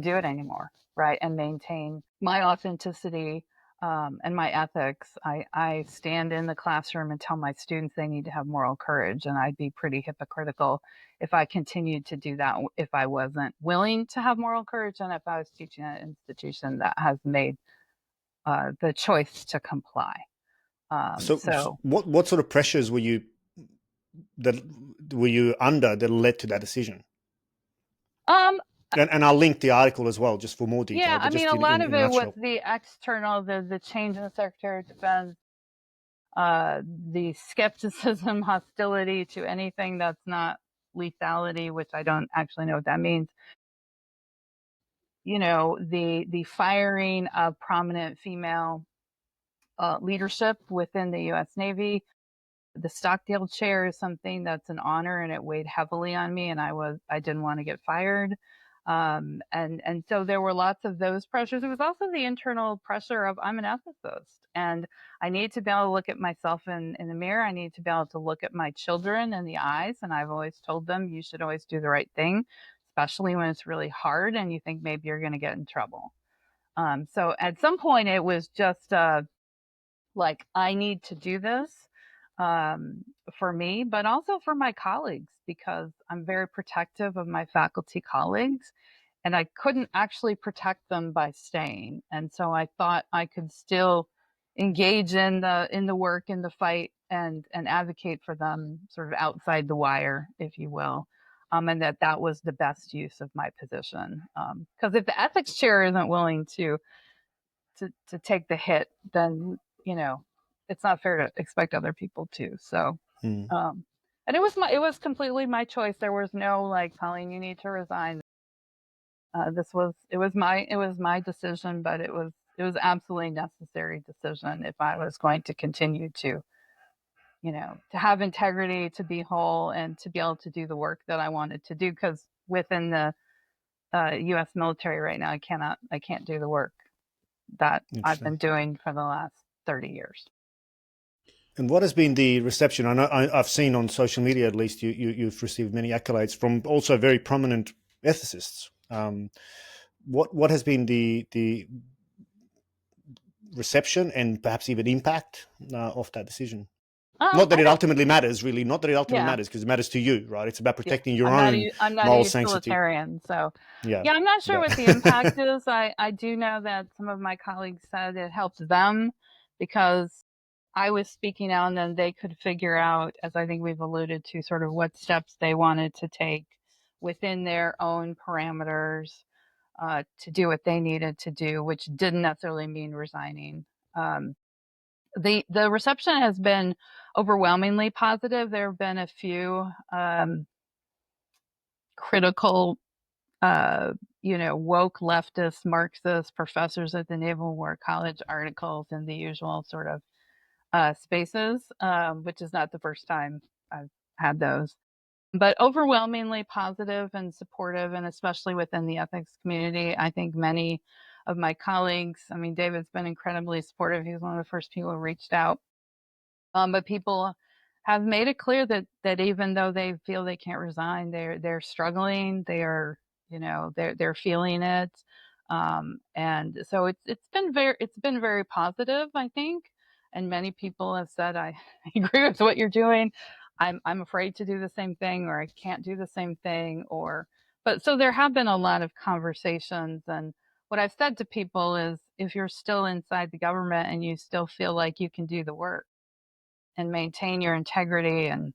do it anymore, right, and maintain my authenticity, and my ethics. I stand in the classroom and tell my students they need to have moral courage, and I'd be pretty hypocritical if I continued to do that if I wasn't willing to have moral courage, and if I was teaching at an institution that has made the choice to comply. So, So what sort of pressures were you under that led to that decision? um, And I'll link the article as well, just for more yeah, detail. I But mean, just a lot in of a it was nutshell. the external, the change in the Secretary of Defense, the skepticism, hostility to anything that's not lethality, which I don't actually know what that means. The firing of prominent female leadership within the U.S. Navy. The Stockdale chair is something that's an honor, and it weighed heavily on me, and I didn't want to get fired. And so there were lots of those pressures. There was also the internal pressure of I'm an ethicist, and I need to be able to look at myself in the mirror. I need to be able to look at my children in the eyes, and I've always told them you should always do the right thing, especially when it's really hard and you think maybe you're going to get in trouble. So at some point it was just like I need to do this, um, for me, but also for my colleagues, because I'm very protective of my faculty colleagues, and I couldn't actually protect them by staying. And so I thought I could still engage in the work, in the fight, and advocate for them sort of outside the wire, if you will. And that was the best use of my position. Because if the ethics chair isn't willing to take the hit, then it's not fair to expect other people to. So, and it was completely my choice. There was no like, Pauline, you need to resign. It was my decision, but it was absolutely necessary decision if I was going to continue to to have integrity, to be whole, and to be able to do the work that I wanted to do. Because within the U.S. military right now, I can't do the work that I've been doing for the last 30 years. And what has been the reception? I know I've seen on social media, at least, you've received many accolades from also very prominent ethicists. What has been the reception and perhaps even impact of that decision? Not that I it don't. ultimately matters, really. Not that it ultimately Yeah, matters, because it matters to you, right? It's about yeah. protecting your own I'm not a moral sanctity. utilitarian, so Yeah, yeah. I'm not sure yeah. what the impact is. I do know that some of my colleagues said it helped them because I was speaking out, and then they could figure out, as I think we've alluded to, sort of what steps they wanted to take within their own parameters, to do what they needed to do, which didn't necessarily mean resigning. Um, the reception has been overwhelmingly positive. There have been a few critical, woke leftist Marxist professors at the Naval War College articles in the usual sort of spaces, which is not the first time I've had those. But overwhelmingly positive and supportive, and especially within the ethics community. I think many of my colleagues, I mean, David's been incredibly supportive. He was one of the first people who reached out. But people have made it clear that even though they feel they can't resign, they're struggling. They're feeling it, and so it's been very positive, I think. And many people have said, I agree with what you're doing. I'm afraid to do the same thing, or I can't do the same thing, but so there have been a lot of conversations. And what I've said to people is, if you're still inside the government and you still feel like you can do the work and maintain your integrity, and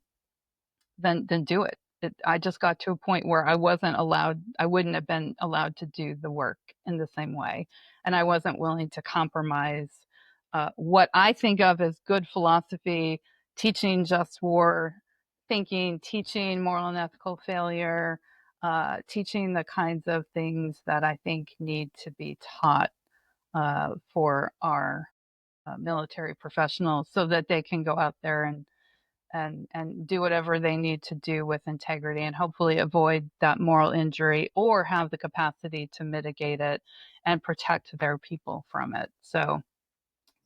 then do it. I just got to a point where I wouldn't have been allowed to do the work in the same way. And I wasn't willing to compromise what I think of as good philosophy, teaching just war thinking, teaching moral and ethical failure, teaching the kinds of things that I think need to be taught for our military professionals so that they can go out there and do whatever they need to do with integrity and hopefully avoid that moral injury or have the capacity to mitigate it and protect their people from it. So,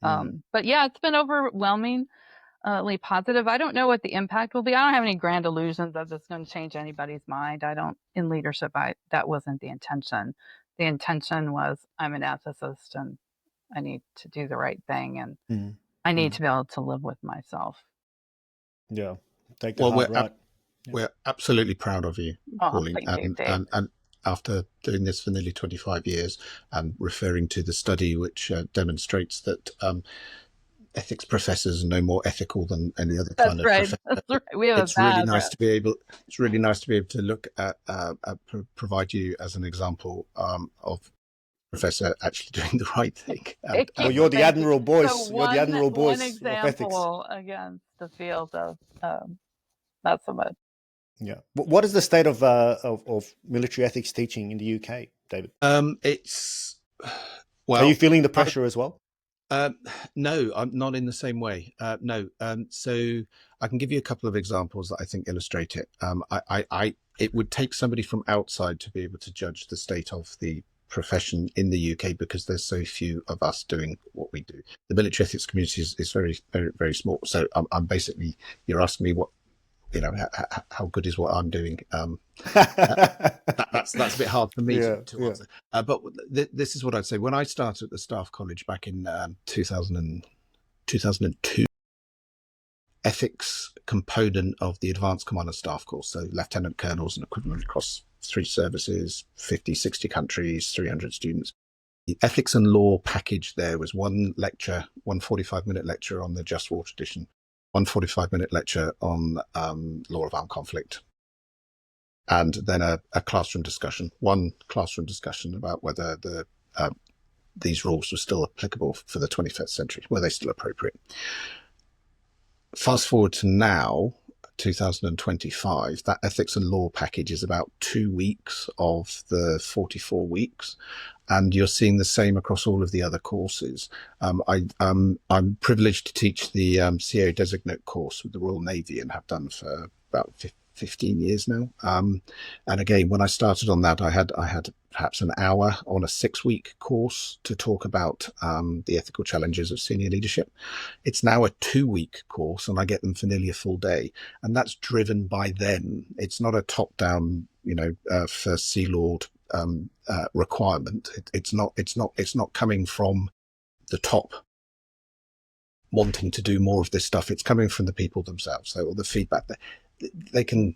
but yeah, it's been overwhelmingly positive. I don't know what the impact will be. I don't have any grand illusions that it's going to change anybody's mind. I don't, in leadership, that wasn't the intention. The intention was I'm an ethicist and I need to do the right thing and I need to be able to live with myself. Yeah, take the hard right. We're absolutely proud of you, Pauline, and after doing this for nearly 25 years and referring to the study which demonstrates that ethics professors are no more ethical than any other kind of professor. That's right. We have it's really nice to be able. It's really nice to be able to look at provide you as an example of professor actually doing the right thing. Well, you're the admiral Boyce. You're the admiral Boyce of ethics. One example against the field of not so much. Yeah. What is the state of military ethics teaching in the UK, David? It's well. Are you feeling the pressure as well? No, I'm not in the same way. No. So I can give you a couple of examples that I think illustrate it. It would take somebody from outside to be able to judge the state of the profession in the UK because there's so few of us doing what we do. The military ethics community is very, very, very small. So I'm basically, you're asking me what, how good is what I'm doing? That's a bit hard for me to answer. But this is what I'd say. When I started at the Staff College back in 2002, ethics component of the Advanced Commander Staff course, so lieutenant colonels and equivalent across 3 services, 50, 60 countries, 300 students. The ethics and law package there was one lecture, one 45-minute lecture on the Just War tradition, one 45-minute lecture on law of armed conflict, and then a classroom discussion, one classroom discussion about whether these rules were still applicable for the 21st century, were they still appropriate. Fast forward to now, 2025, that ethics and law package is about 2 weeks of the 44 weeks. And you're seeing the same across all of the other courses. I'm privileged to teach the CAO designate course with the Royal Navy and have done for about 15 years now. And again, when I started on that, I had perhaps an hour on a 6-week course to talk about the ethical challenges of senior leadership. It's now a 2-week course and I get them for nearly a full day. And that's driven by them. It's not a top-down, First Sea Lord requirement. It's not coming from the top wanting to do more of this stuff. It's coming from the people themselves. So all the feedback that they can.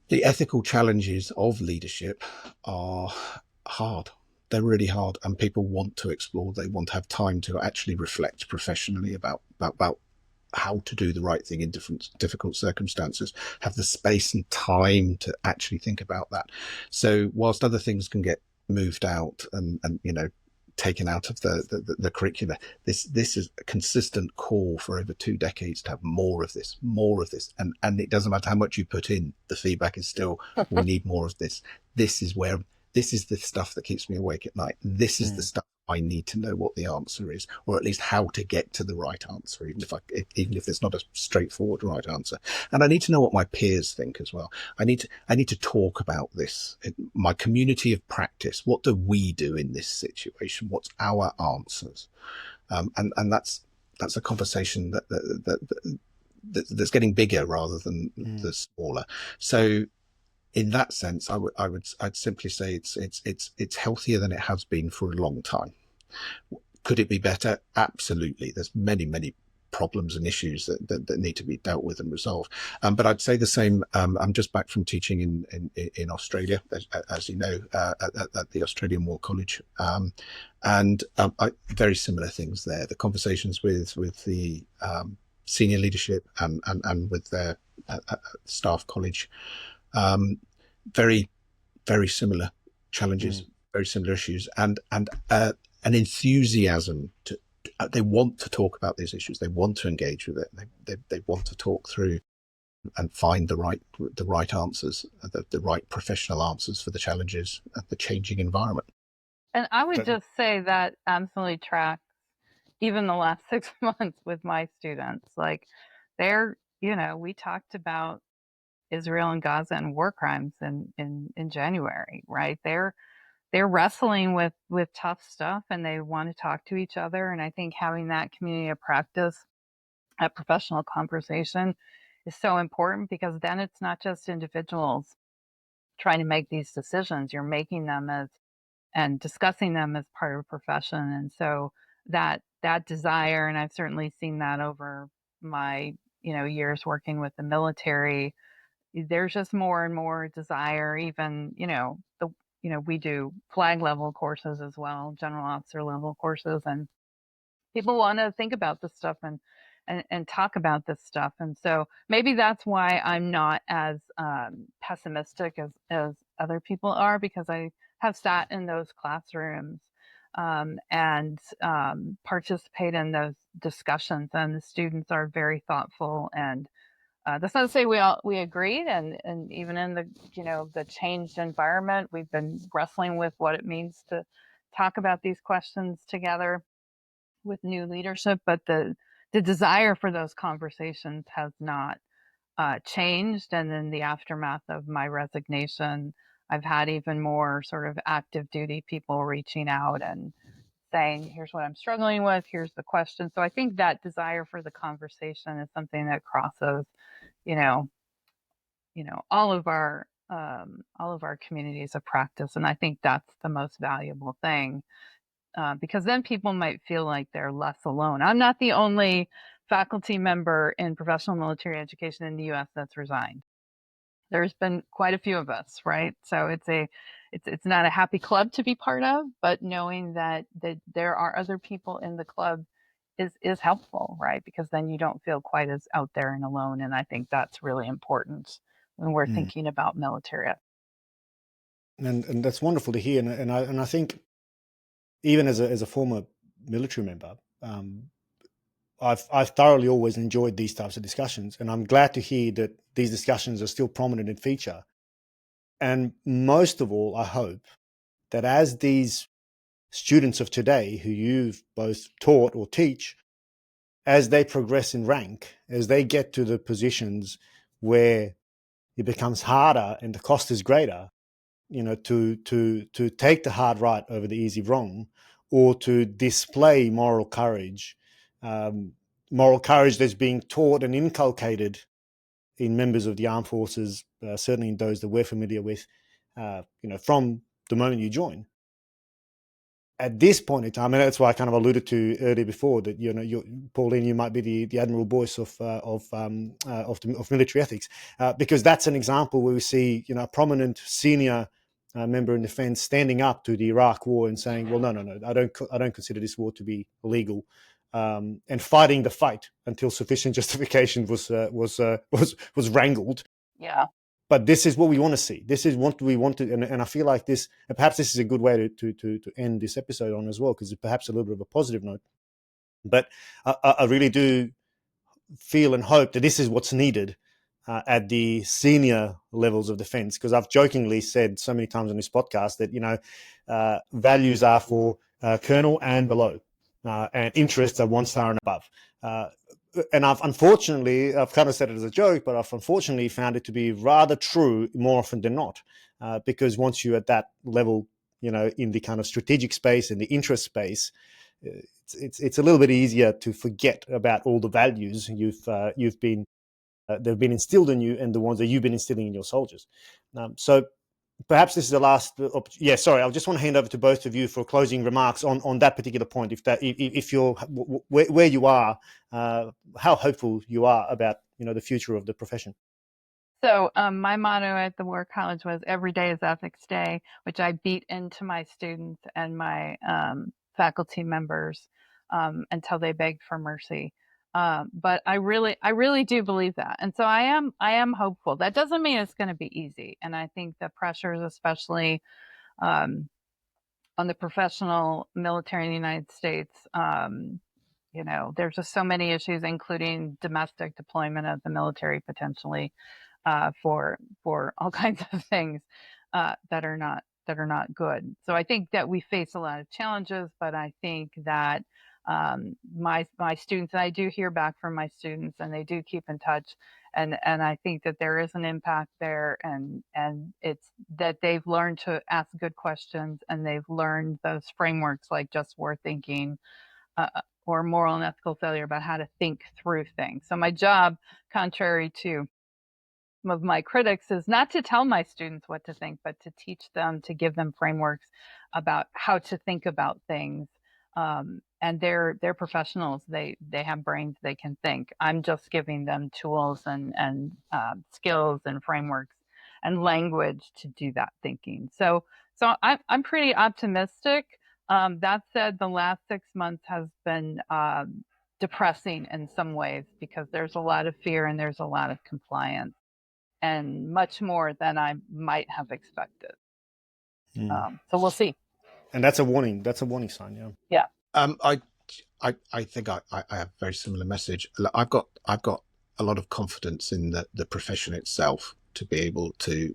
The ethical challenges of leadership are hard. They're really hard, and people want to explore. They want to have time to actually reflect professionally about how to do the right thing in difficult circumstances, have the space and time to actually think about that. So whilst other things can get moved out and taken out of the curricula, this is a consistent call for over 2 decades to have more of this, and it doesn't matter how much you put in, the feedback is still we need more of this. This is the stuff that keeps me awake at night. This is the stuff I need to know what the answer is, or at least how to get to the right answer, even if there's not a straightforward right answer. And I need to know what my peers think as well. I need to talk about this. My community of practice. What do we do in this situation? What's our answers? And that's a conversation that's getting bigger rather than the smaller. So in that sense, I'd simply say it's healthier than it has been for a long time. Could it be better? Absolutely. There's many problems and issues that need to be dealt with and resolved. But I'd say the same. I'm just back from teaching in Australia, as you know, at the Australian War College, and very similar things there. The conversations with the senior leadership and with their staff college. Very, very similar challenges, very similar issues, and an enthusiasm to. They want to talk about these issues. They want to engage with it. They want to talk through and find the right answers, the right professional answers for the challenges of the changing environment. And I would just say that absolutely tracks even the last 6 months with my students. Like we talked about Israel and Gaza and war crimes in January, right? They're wrestling with tough stuff and they want to talk to each other. And I think having that community of practice, that professional conversation is so important, because then it's not just individuals trying to make these decisions. You're making them as and discussing them as part of a profession. And so that desire, and I've certainly seen that over my years working with the military, there's just more and more desire. Even we do flag level courses as well, general officer level courses, and people want to think about this stuff and talk about this stuff. And so maybe that's why I'm not as pessimistic as other people are, because I have sat in those classrooms and participate in those discussions, and the students are very thoughtful. And that's not to say we agreed, and even in the changed environment, we've been wrestling with what it means to talk about these questions together with new leadership, but the desire for those conversations has not changed. And in the aftermath of my resignation, I've had even more sort of active duty people reaching out and saying, here's what I'm struggling with, here's the question. So I think that desire for the conversation is something that crosses, you know, all of our communities of practice. And I think that's the most valuable thing, because then people might feel like they're less alone. I'm not the only faculty member in professional military education in the U.S. that's resigned. There's been quite a few of us, right? So it's not a happy club to be part of, but knowing that there are other people in the club is helpful, right? Because then you don't feel quite as out there and alone. And I think that's really important when we're thinking about military. And that's wonderful to hear. And I think even as a former military member, I've thoroughly always enjoyed these types of discussions, and I'm glad to hear that these discussions are still prominent in feature. And most of all, I hope that as these students of today who you've both taught or teach, as they progress in rank, as they get to the positions where it becomes harder and the cost is greater, to take the hard right over the easy wrong, or to display moral courage that's being taught and inculcated in members of the armed forces, certainly in those that we're familiar with, from the moment you join. At this point in time, and that's why I kind of alluded to earlier before that Pauline, you might be the admiral voice of military ethics, because that's an example where we see a prominent senior member in defence standing up to the Iraq War and saying, "Well, no, I don't consider this war to be illegal," and fighting the fight until sufficient justification was wrangled. Yeah. But this is what we want to see. This is what we want to, and I feel like this. Perhaps this is a good way to end this episode on as well, because it's perhaps a little bit of a positive note. But I really do feel and hope that this is what's needed at the senior levels of defence. Because I've jokingly said so many times on this podcast that values are for colonel and below, and interests are 1 star and above. And I've kind of said it as a joke, but I've unfortunately found it to be rather true more often than not, because once you're at that level, in the kind of strategic space and the interest space, it's a little bit easier to forget about all the values you've been they've been instilled in you, and the ones that you've been instilling in your soldiers. So perhaps this is the last. Sorry, I just want to hand over to both of you for closing remarks on that particular point. If you're where you are, how hopeful you are about the future of the profession. So my motto at the War College was "Every day is Ethics Day," which I beat into my students and my faculty members until they begged for mercy. But I really do believe that, and so I am hopeful. That doesn't mean it's going to be easy, and I think the pressures, especially on the professional military in the United States, there's just so many issues, including domestic deployment of the military potentially for all kinds of things that are not good. So I think that we face a lot of challenges, but I think that my students, and I do hear back from my students, and they do keep in touch, and I think that there is an impact there, and it's that they've learned to ask good questions, and they've learned those frameworks like just war thinking. Or moral and ethical failure, about how to think through things. So my job, contrary to some of my critics, is not to tell my students what to think, but to teach them, to give them frameworks about how to think about things. And they're professionals. They have brains. They can think. I'm just giving them tools and skills and frameworks and language to do that thinking. So I'm pretty optimistic. That said, the last 6 months has been depressing in some ways, because there's a lot of fear and there's a lot of compliance, and much more than I might have expected. So we'll see. And that's a warning. That's a warning sign. Yeah. Yeah. I think I have a very similar message. I've got a lot of confidence in the profession itself to be able to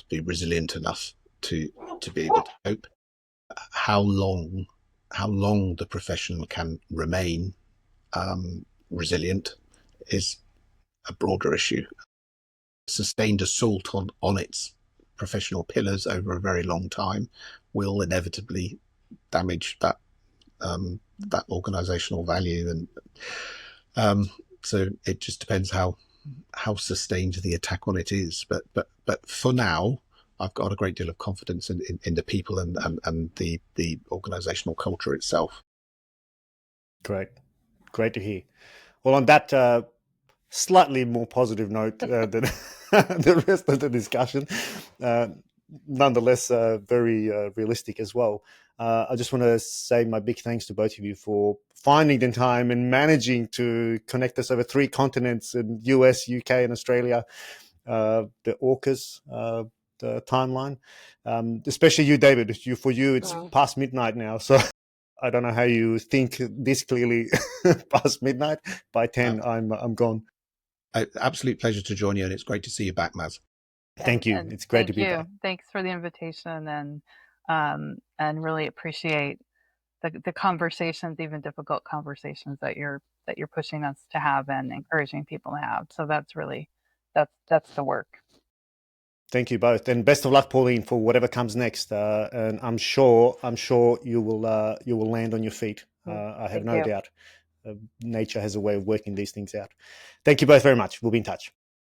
be resilient enough to be able to cope. How long the profession can remain resilient is a broader issue. Sustained assault on its professional pillars over a very long time will inevitably damage that organizational value, and so it just depends how sustained the attack on it is. But for now, I've got a great deal of confidence in the people and the organizational culture itself. Great to hear. Well, on that slightly more positive note than the rest of the discussion, nonetheless very realistic as well. I just want to say my big thanks to both of you for finding the time and managing to connect us over 3 continents in US, UK, and Australia. The AUKUS the timeline, especially you, David. For you, it's past midnight now, so I don't know how you think this clearly past midnight. By 10, I'm gone. Absolute pleasure to join you, and it's great to see you back, Maz. Thank you. It's great to be back. Thanks for the invitation, and really appreciate the conversations, even difficult conversations that you're pushing us to have and encouraging people to have. So that's really that's the work. Thank you both, and best of luck, Pauline, for whatever comes next. And I'm sure you will land on your feet. I have no doubt. Nature has a way of working these things out. Thank you both very much. We'll be in touch.